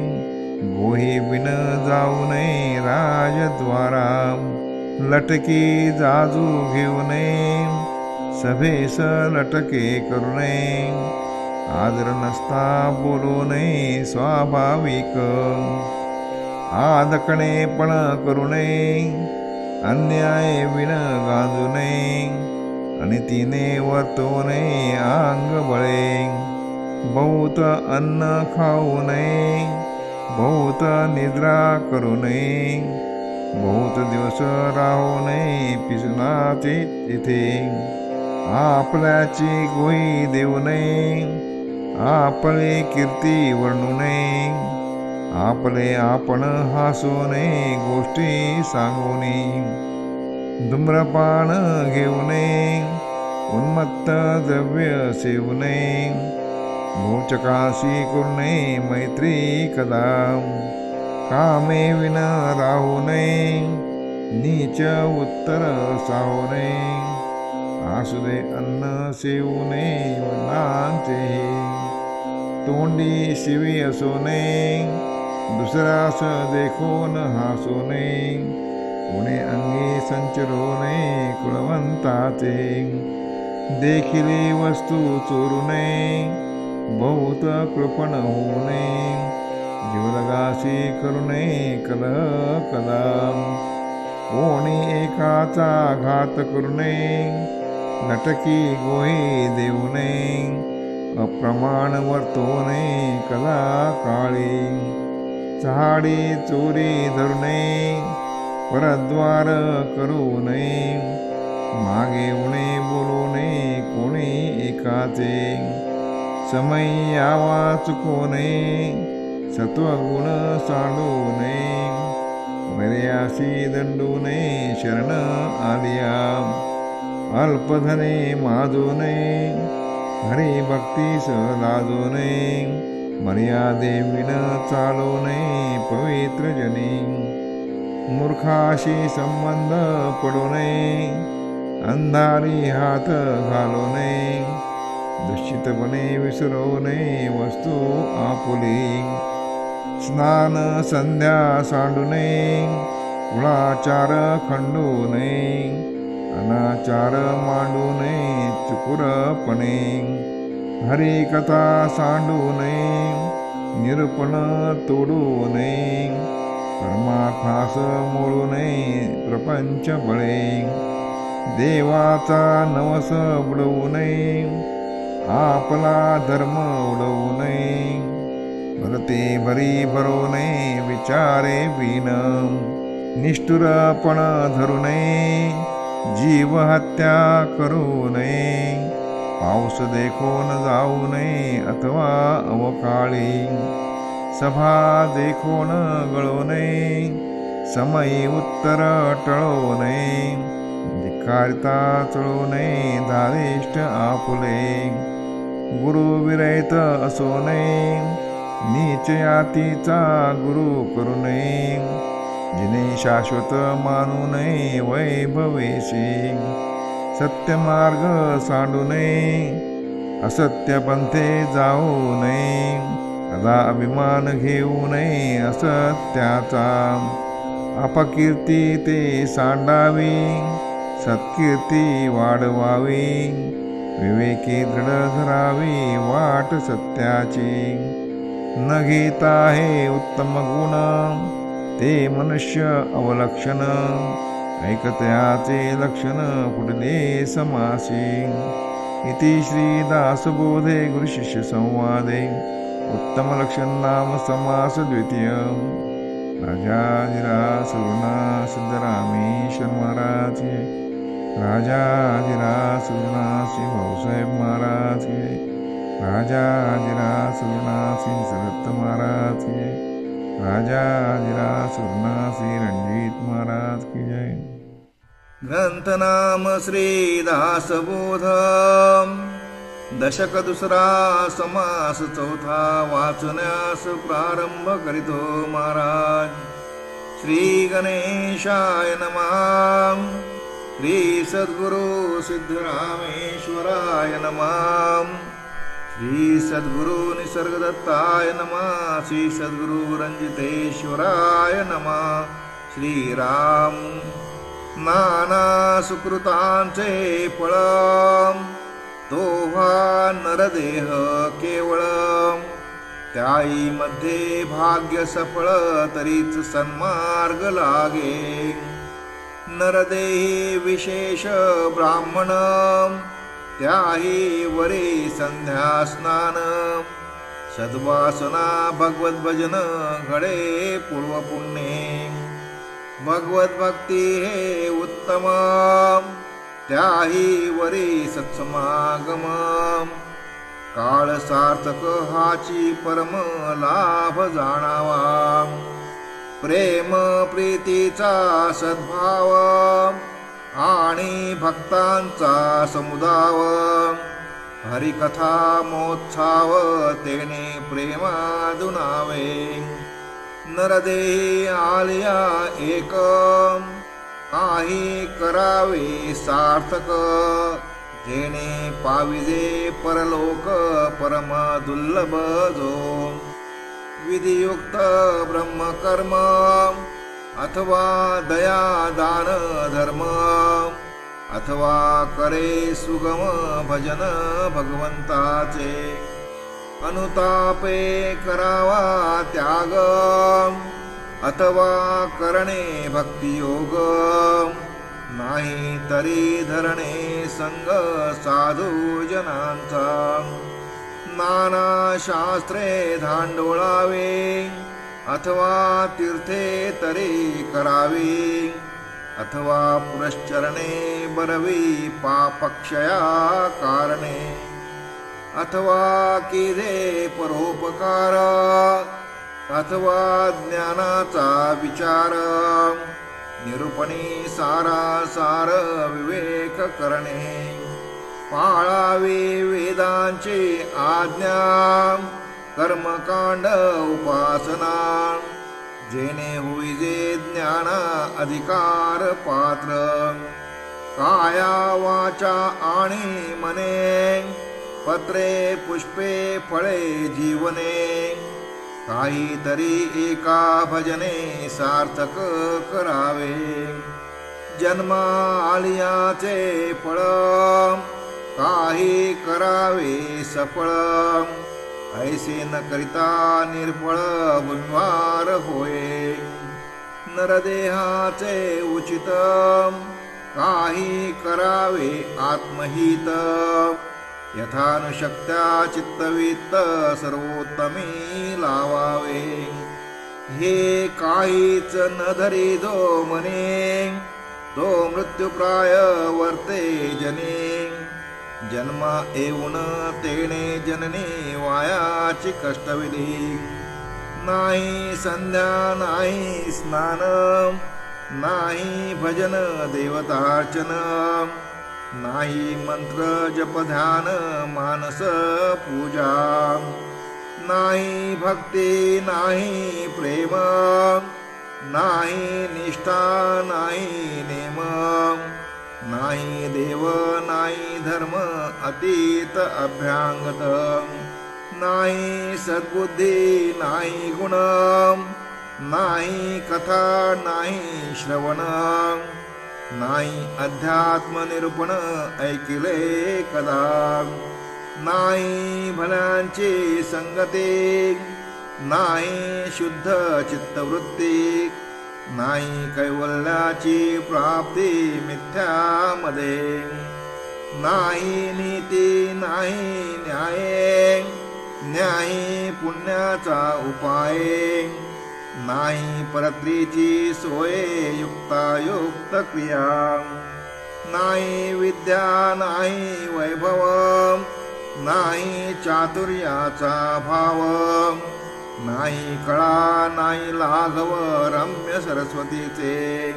गोही विण जाऊ नये राजद्वारा. लटकी जाजू घेऊ नये, सभेस लटके करू नये. आदर नसता बोलू नये स्वाभाविक. आदकणेपण करू नये, अन्याय विण गांजू नये. अनितीने वर्तू नये अंग बळे. बहुत अन्न खाऊ नये, बहुत निद्रा करू नये. बहुत दिवस राहू नये पिसनाचे तिथे. आपल्याची गोई देऊ नये, आपले कीर्ती वर्णू नये. आपले आपण हासोने गोष्टी सांगूनी धूम्रपान घेऊने उन्मत्त द्रव्य सेवने भोचकाशी करुणे मैत्री कदा कामे विन राहू नये नीच उत्तर साहू नये आसुदे अन्न सेवू नये वर्णांचे तोंडी शिवी असो नये दुसरास देखून हसू नये कोणी अंगी संचरू नये कुळवंताचे देखिली वस्तू चोरू नये बहुत कृपण होऊ नये जीवलगाशी करू नये कलह कदा कोणी एकाचा घात करू नये नटकी गोही देऊ नये अप्रमाण वर्तू नये कला काळी चहाडी चोरी धरू नये परद्वार करू नये मागे उणे बोलू नये कोणी एकाचे समय यावा चुकू नये सत्वगुण सांडू नये वैर्याशी दंडू नये शरण आलिया अल्पधने माजू नये हरिभक्तीस लाजू नये मर्यादेविन चालू नये पवित्र जनी मूर्खाशी संबंध पडू नये अंधारी हात घालू नये दुष्टितपणे विसरू नये वस्तू आपुली स्नान संध्या सांडू नये कुळाचार खंडू नये अनाचार मांडू नये चुकुरपणे हरिकथा सांडू नये निरूपण तोडू नये कर्माखास मोडू नये प्रपंच बळे देवाचा नवस बुडवू नये आपला धर्म उडवू नये भरते भरी भरू नये विचारे विन निष्ठुरपण धरू नये जीव हत्या करू नये पाऊस देखून जाऊ नये अथवा अवकाळी सभा देखून गळू नये समय उत्तर टळू नये धिक्कारिता चळू नये धारिष्ट आपुले गुरु विरहित असो नये नीच यातीचा गुरु करू नये जिने शाश्वत मानू नये वैभवेशी सत्यमार्ग सांडू नये असत्य पंथे जाऊ नये अदा अभिमान घेऊ नये असत्याचा अपकीर्ती ते सांडावी सत्कीर्ती वाढवावी विवेकी दृढ धरावी वाट सत्याची न घेता हे उत्तम गुण ते मनुष्य अवलक्षण ऐकत्याचे लक्षण पुढले समासी इति श्री दासबोधे गुरुशिष्य संवादे उत्तम लक्षण नाम समास द्वितीय राजाधिराज सुरुणा सिद्धरामेश्वर महाराज के राजाधिराज सुरुणा श्री भाऊसाहेब महाराज के राजाधिराज सुरुणा श्री शरत महाराज के राजाधिराज सुरुणा श्री रणजीत महाराज की जय। ग्रंथ नाम श्री दासबोध दशक दुसरा समास चौथा वाचण्यास प्रारंभ करीतो महाराज। श्री गणेशाय नमः। श्री सद्गुरु सिद्धरामेश्वराय नमः। श्री सद्गुरु निसर्गदत्ताय नमः। श्री सद्गुरु रंजितेश्वराय नमः। श्री राम नाना सुकृतांचे फळ तो व्हा नरदेह केवळ त्याई मध्ये भाग्य सफळ तरीच सन्मार्ग लागे नरदेही विशेष ब्राह्मण त्याही वरी संध्या स्नान सद्वासना भगवत भजन घडे पूर्व पुण्ये भगवत भक्ती हे उत्तम त्याही वरी सत्समागम काळ सार्थक हाची परम लाभ जाणावा. प्रेम प्रीतीचा सद्भाव आणि भक्तांचा समुदाव. हरिकथा मोत्साव तेने प्रेमादुनावे. नरदेही आलिया एक काही करावे सार्थक. जेणे पाविजे परलोक परम दुर्लभ जो. विधियुक्त ब्रह्मकर्म अथवा दया दान धर्म. अथवा करे सुगम भजन भगवंताचे. अनुतापे करावा त्याग अथवा करणे भक्तियोग. नाही तरी धरणे संग साधू जनांचा. नाना शास्त्रे धांडोळावे अथवा तीर्थे तरी करावी. अथवा पुरश्चरणे बरवी पापक्षया कारणे. अथवा किदे परोपकार अथवा ज्ञानाचा विचार. निरूपणी सारासार विवेक करणे. पाळावे वेदांची आज्ञा कर्मकांड उपासना. जेणे होईजे ज्ञाना अधिकार पात्र. काया वाचा आणि मने पत्रे पुष्पे फळे जीवने. काहीतरी एका भजने सार्थक करावे. जन्मा आलियाचे फळ काही करावे सफळ. ऐसे न करिता निर्फळ व्यवहार होय. नरदेहाचे उचित काही करावे आत्महित. यथानुशक्त्या चित्तवित्त सर्वोत्तमी लावावे. हे काहीच न धरी जो मने तो मृत्युप्राय वर्ते जने. जन्मा येऊन तेणे जननी वायाची कष्टविधी. नाही संध्या नाही स्नान नाही भजन देवतार्चन. नाही मंत्र जप ध्यान मानस पूजा. नाही भक्ती नाही प्रेम. नाही निष्ठा नाही नेम. नाही देव नाही धर्म अतीत अभ्यांगत. नाही सद्बुद्धी नाही गुण. नाही कथा नाही श्रवण. नाही अध्यात्म निरूपण ऐकिले कदा. नाही भल्यांची संगती. नाही शुद्ध चित्तवृत्ती. नाही कैवल्याची प्राप्ती मिथ्यामध्ये. नाही नीती नाही न्याय. न्याय पुण्याचा उपाय. नाही परत्रीची सोय युक्तायुक्त क्रिया. नाही विद्या नाही वैभव. नाही चातुर्याचा भाव. नाही कळा नाही लाघव रम्य सरस्वतीचे.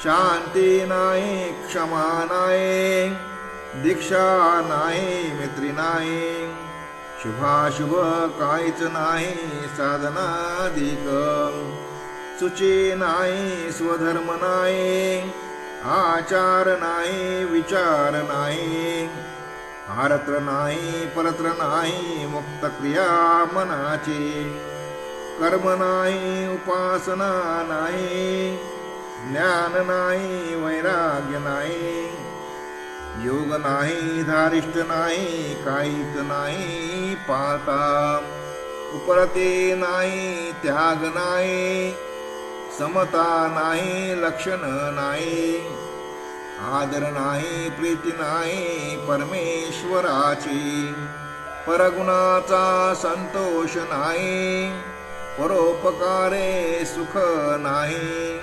शांती नाही क्षमा नाही. दीक्षा नाही मैत्री नाही. शुभाशुभ काहीच नाही साधनाधिक. सुची नाही स्वधर्म नाही. आचार नाही विचार नाही. आरत्र नाही परत्र नाही मुक्त क्रिया मनाची. कर्म नाही उपासना नाही. ज्ञान नाही वैराग्य नाही. योग नाही धारिष्ठ नाही काहीच नाही पाहता. उपरते नाही त्याग नाही. समता नाही लक्षण नाही. आदर नाही प्रीती नाही परमेश्वराची. परगुणाचा संतोष नाही. परोपकारे सुख नाही.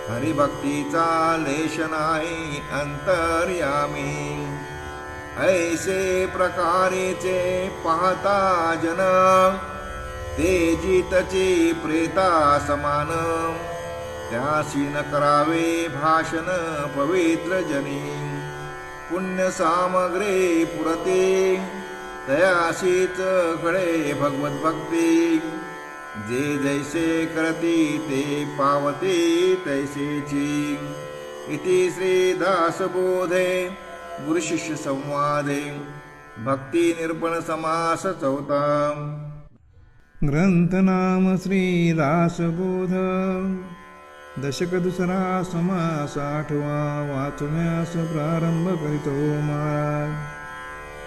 हरिभक्तीचा लेश नाही अंतर्यामी. ऐसे प्रकारेचे पाहता जन, तेजितचे प्रेता समान, त्यासी न करावे भाषण पवित्र जनी, पुण्य सामग्रे पुरते तयाशीच घडे भगवत भक्ती, जे जैसे करती ते पावते तैसेची। इति श्री दासबोधे गुरुशिष्य संवादे भक्ती निरूपण समास चौथा। ग्रंथ नाम श्री दासबोध, दशक दुसरा समास आठवा, वाचण्यास प्रारंभ करीतो महाराज।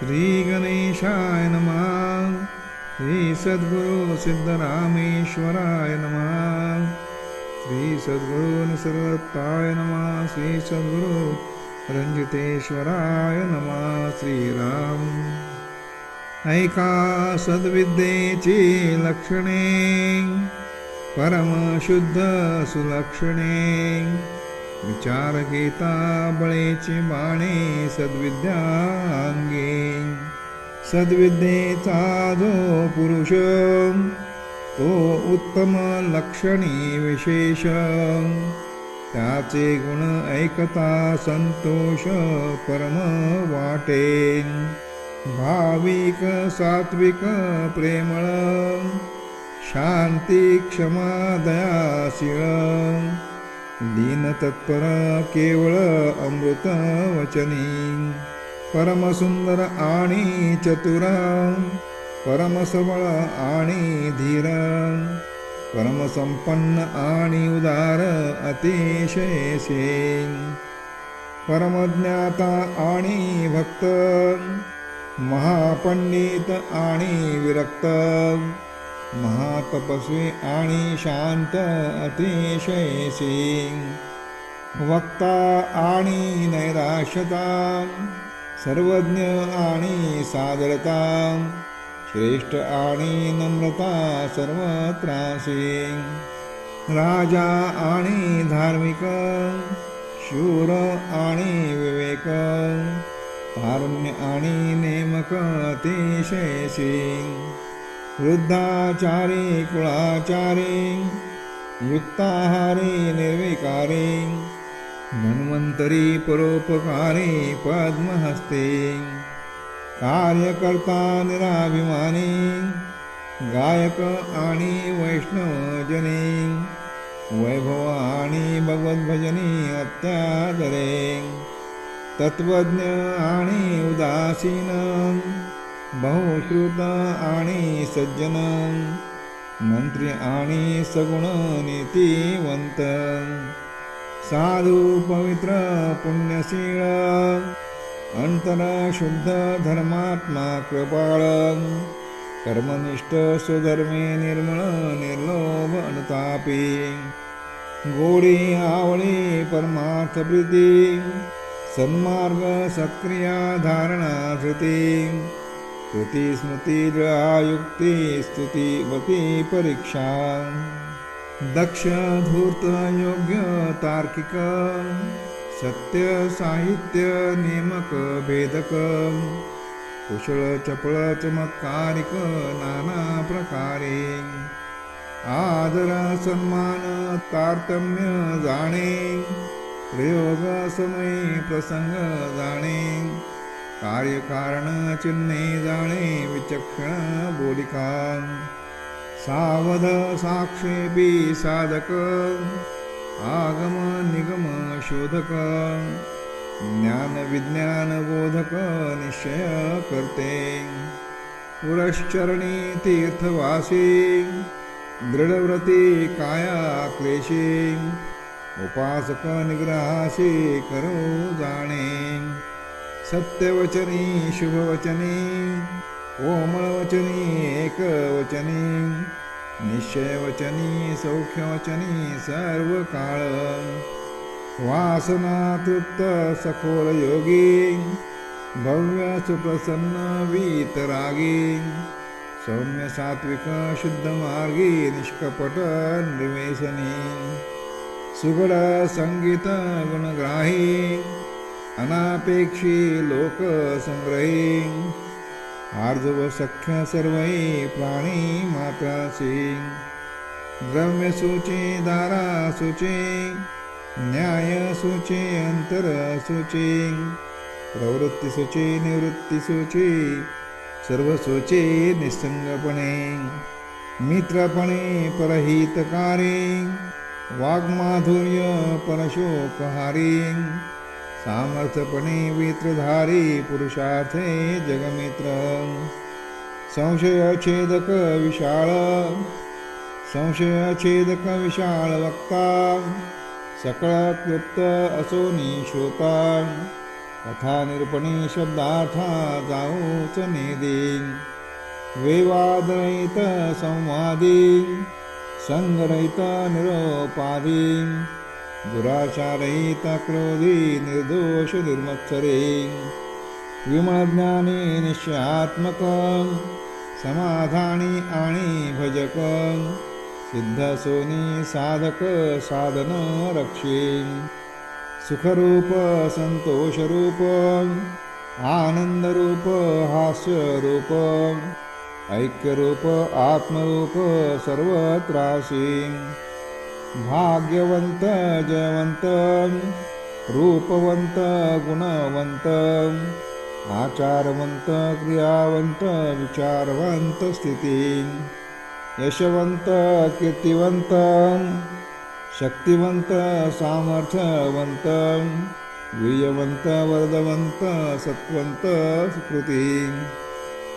श्री गणेशाय नमः। श्री सद्गुरु सिद्धरामेश्वराय नमः। श्री सद्गुरु निसर्गदत्ताय नमः। श्री सद्गुरु रंजितेश्वराय नमः। श्रीराम। ऐका सद्विद्येची लक्षणे, परमशुद्ध सुलक्षणे, विचार घेता बळेचे बाणे, सद्विद्या अंगे। सद्विद्येचा जो पुरुष, तो उत्तम लक्षणी विशेष, त्याचे गुण ऐकता संतोष परम वाटे। भाविक सात्विक प्रेमळ, शांती क्षमा दयाशील, दीनतत्पर केवळ अमृत वचनी। परमसुंदर आणि चतुर, परमसबळ आणि धीर, परमसंपन्न आणि उदार अतिशयसे। परमज्ञाता आणि भक्त, महापंडित आणि विरक्त, महातपस्वी आणि शांत अतिशयसे। वक्ता आणि नैराश्यता, सर्वज्ञ आणि सादरता, श्रेष्ठ आणि नम्रता सर्वत्रासी। राजा आणि धार्मिक, शूर आणि विवेक, तारुण्य आणि नेमक अतिशयसे। वृद्धाचारी कुळाचारी, युक्ताहारी निर्विकारी, धन्वंतरी परोपकारी पद्महस्ते। कार्यकर्ता निराभिमानी, गायक आणि वैष्णवजनी, वैभव आणि भगवद्भजनी अत्यादरे। तत्वज्ञ आणि उदासीन, बहुश्रुत आणि सज्जन, मंत्री आणि सगुण नीतिवंत। साधू पवित्र पुण्यशील, अंतर शुद्ध धर्मात्मा कृपाळ, कर्मनिष्ठ स्वधर्मे निर्मळ निर्लोभ अनुतापी। गोडी आवळी परमार्थ प्रीती, सन्मार्ग सत्क्रिया धारणा धृती। कृती स्मृती जळायुक्ती, स्तुतीवती परीक्षा। दक्ष धूर्त योग्य तार्किक, सत्य साहित्य नेमक भेदक। कुशळ चपळ चमत्कारिक नाना प्रकारे। आदर सन्मान तारतम्य जाणे, प्रयोग समय प्रसंग जाणे। कार्यकारण चिन्हे जाणे, विचक्षण बोलिका। सावध साक्षेपी साधक, आगम निगम शोधक। ज्ञान विज्ञान बोधक निश्चय करते। पुरश्चरणी तीर्थवासी, दृढव्रती काया क्लेशी। उपासक निग्रहाशी करो जाणे। सत्यवचनी शुभवचनी, कोमलवचनी एकवचनी। निश्चयवचनी सौख्यवचनी सर्व काळ। वासना तृप्त सखोल योगी, भव्य सुप्रसन्न वीतरागी। सौम्य सात्विक शुद्ध मार्गी, निष्कपट निर्वेसनी। सुगड संगीत गुणग्राही, अनापेक्षी लोक संग्रही आर्जव सख्य सर्वै प्राणी मात्रासी द्रव्य सूचे दारा सूचे न्याय सूचे अंतर सूचे प्रवृत्ती सूचे निवृत्ती सूचे सर्व सूचे निसंगपणे मित्रपणे परहितकारी वाग्माधुर्य परशोकहारी सामर्थ्यपणे वित्रधारी पुरुषार्थे जगमित्र संशयछेदक विशाळ वक्ता सकळ क्लुप्त असोनी श्रोता कथा निरूपणी शब्दार्था जाऊच नेदी वेवादरहित संवादी संगरहित निरोपाधी दुराचारहित क्रोधी निर्दोष निर्मत्सरे विमलज्ञानी निश्चयात्मक समाधानी आणि भजक सिद्ध सोनी साधक साधन रक्षे सुखरूप संतोषरूप आनंदरूप हास्यरूप ऐक्यरूप आत्मरूप सर्वत्रासी भाग्यवंत जयवंत रूपवंत गुणवंत आचारवंत क्रियावंत विचारवंत स्थिती यशवंत कीर्तिवंत शक्तिवंत सामर्थ्यवंत वीर्यवंत वरदवंत सत्वंत सुकृती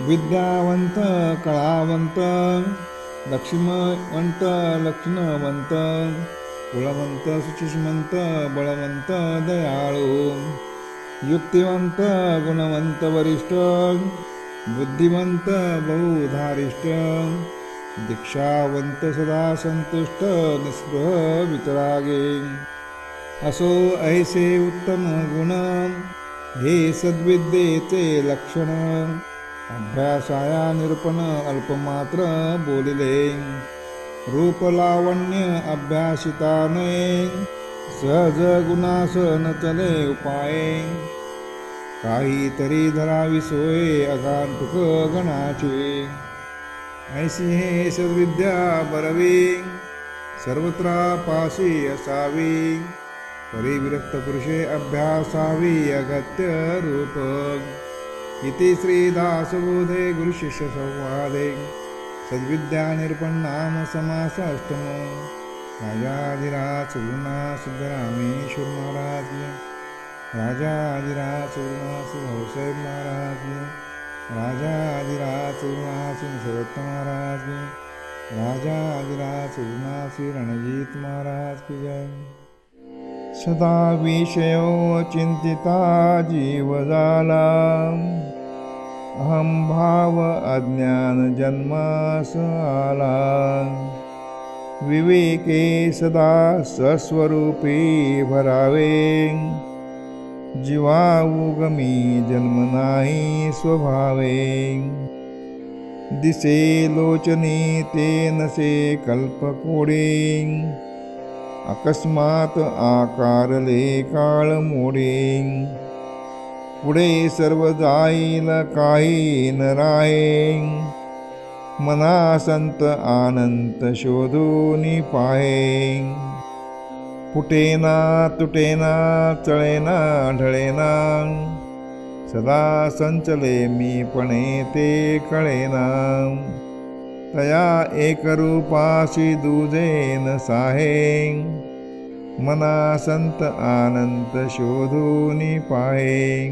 विद्यावंत कलावंत लक्ष्मवंत लक्षणवंत कुलवंत सुचिष्मंत बळवंत दयाळू युक्तिवंत गुणवंत वरिष्ठ बुद्धिवंत बहुधारिष्ठ दीक्षावंत सदा संतुष्ट निस्पृह वितरागे असो ऐसे उत्तम गुण हे सद्विद्येचे लक्षण अभ्यासाया निरूपण अल्पमात्र बोलिले रूपलावण्य अभ्यासिताने सहज गुणास न चले उपाये काहीतरी धरावी सोय अगांतुक गणाचे ऐसी हे सद्विद्या बरवी सर्वत्र पाशी असावी परिविरक्त पुरुषे अभ्यासावी अगत्य रूप इति श्रीदासबोधे गुरुशिष्य संवादे सद्विद्या निरूपण नाम समास अष्टमो राजाधिराज सुगुणा सिद्धरामेश्वर महाराज राजाधिराज सुगुणा भाऊसाहेब महाराज राजाधिराज सुगुणा सरत्न महाराज राजाधिराज सुगुणा श्री रणजीत महाराज की जय। सदा विषयो चिंतिता जीव झाला अहम भाव अज्ञान जन्मास आला विवेके सदा स्वस्वरूपी भरावे जीवा उगमी जन्म नाही स्वभावे दिसे लोचनी ते नसे कल्पकोडे अकस्मात आकारले काळ मोडे पुढे सर्व जाईल काही न राहे मना संत अनंत शोधून पाहे फुटेना तुटेना चळेना ढळेना सदा संचले मीपणे ते कळेना तया एकरूपाशी दुजे न साहे मना संत अनंत शोधून पाहे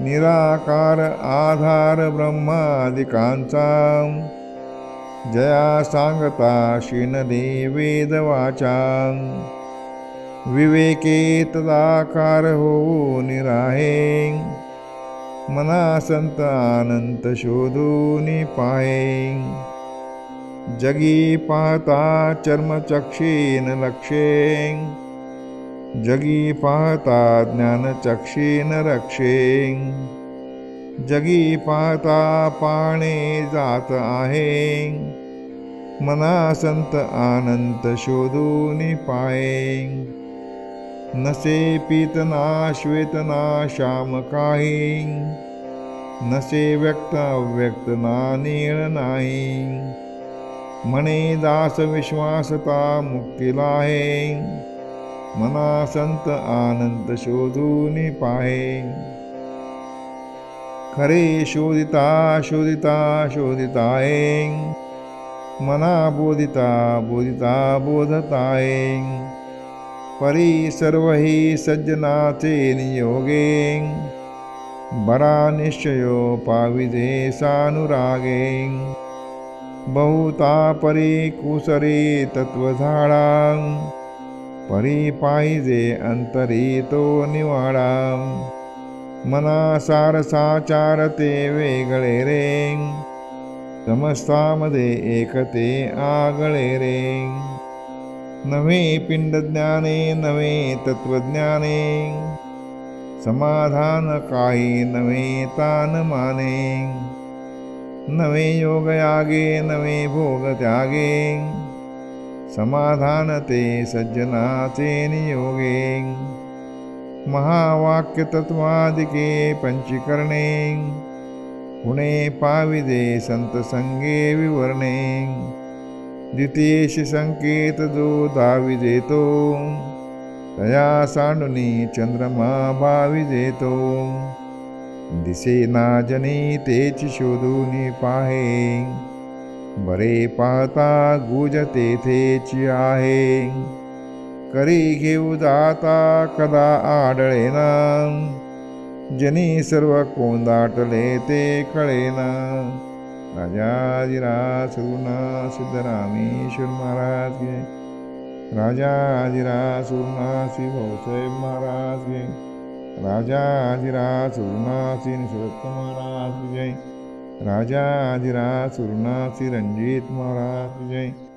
निराकार आधार ब्रह्मादिकांचा जया सांगता शिनदे वेद वाचा विवेके तदाकार होऊन राहे मना संत अनंत शोधून पाहे जगी पाहता चर्मचक्षीन लक्षे जगी पाहता ज्ञानचक्षीन रक्षे जगी पाहता पाणे जात आहे मना संत अनंत शोधून पाहे नसे पीतना श्वेतना श्याम काही, नसे व्यक्त अव्यक्त ना नीळ नाही. म्हणे दास विश्वासता मुक्तीला आहे, मना संत आनंद शोधून पाहे. खरे शोधिता शोधिता शोधिताये, मना बोधिता बोधिता बोधताये. परी सर्व ही सज्जनाचे नियोगे, बरा निश्चयो पाविजे सानुरागे. बहुता परी कुसरी तत्व झाडा, परी पाहिजे अंतरी तो निवाडा. मना सारसाचार ते वेगळे रे, समस्तामध्ये एकते आगळे रे. नवे पिंडज्ञाने नवे तत्वज्ञाने, समाधान काही नवे तान माने. नवे योग यागे नवे भोग त्यागे, समाधान ते सज्जनाचे नियोगे. महावाक्य तत्वादिके पंचीकरणे, पुणे पाविजे संत संगे विवरणे. द्वितीयेशी संकेत जो दाविजे तो, तया सांडुनी चंद्रमा भाविजे तो. दिसेना जनी तेची शोधून पाहे, बरे पाहता गुज तेथेची आहे. करी घेऊ जाता कदा आढळेना, जनी सर्व कोंदाटले ते कळेना. राजाधिराज सुरना सिद्धरामेश्वर महाराज गे, राजाधिराज सुरना श्री भाऊसाहेब महाराज गे, राजाधिराज सुरना श्री निसर्ग महाराज जय, राजाधिराज सुरना श्री रणजित महाराज जय.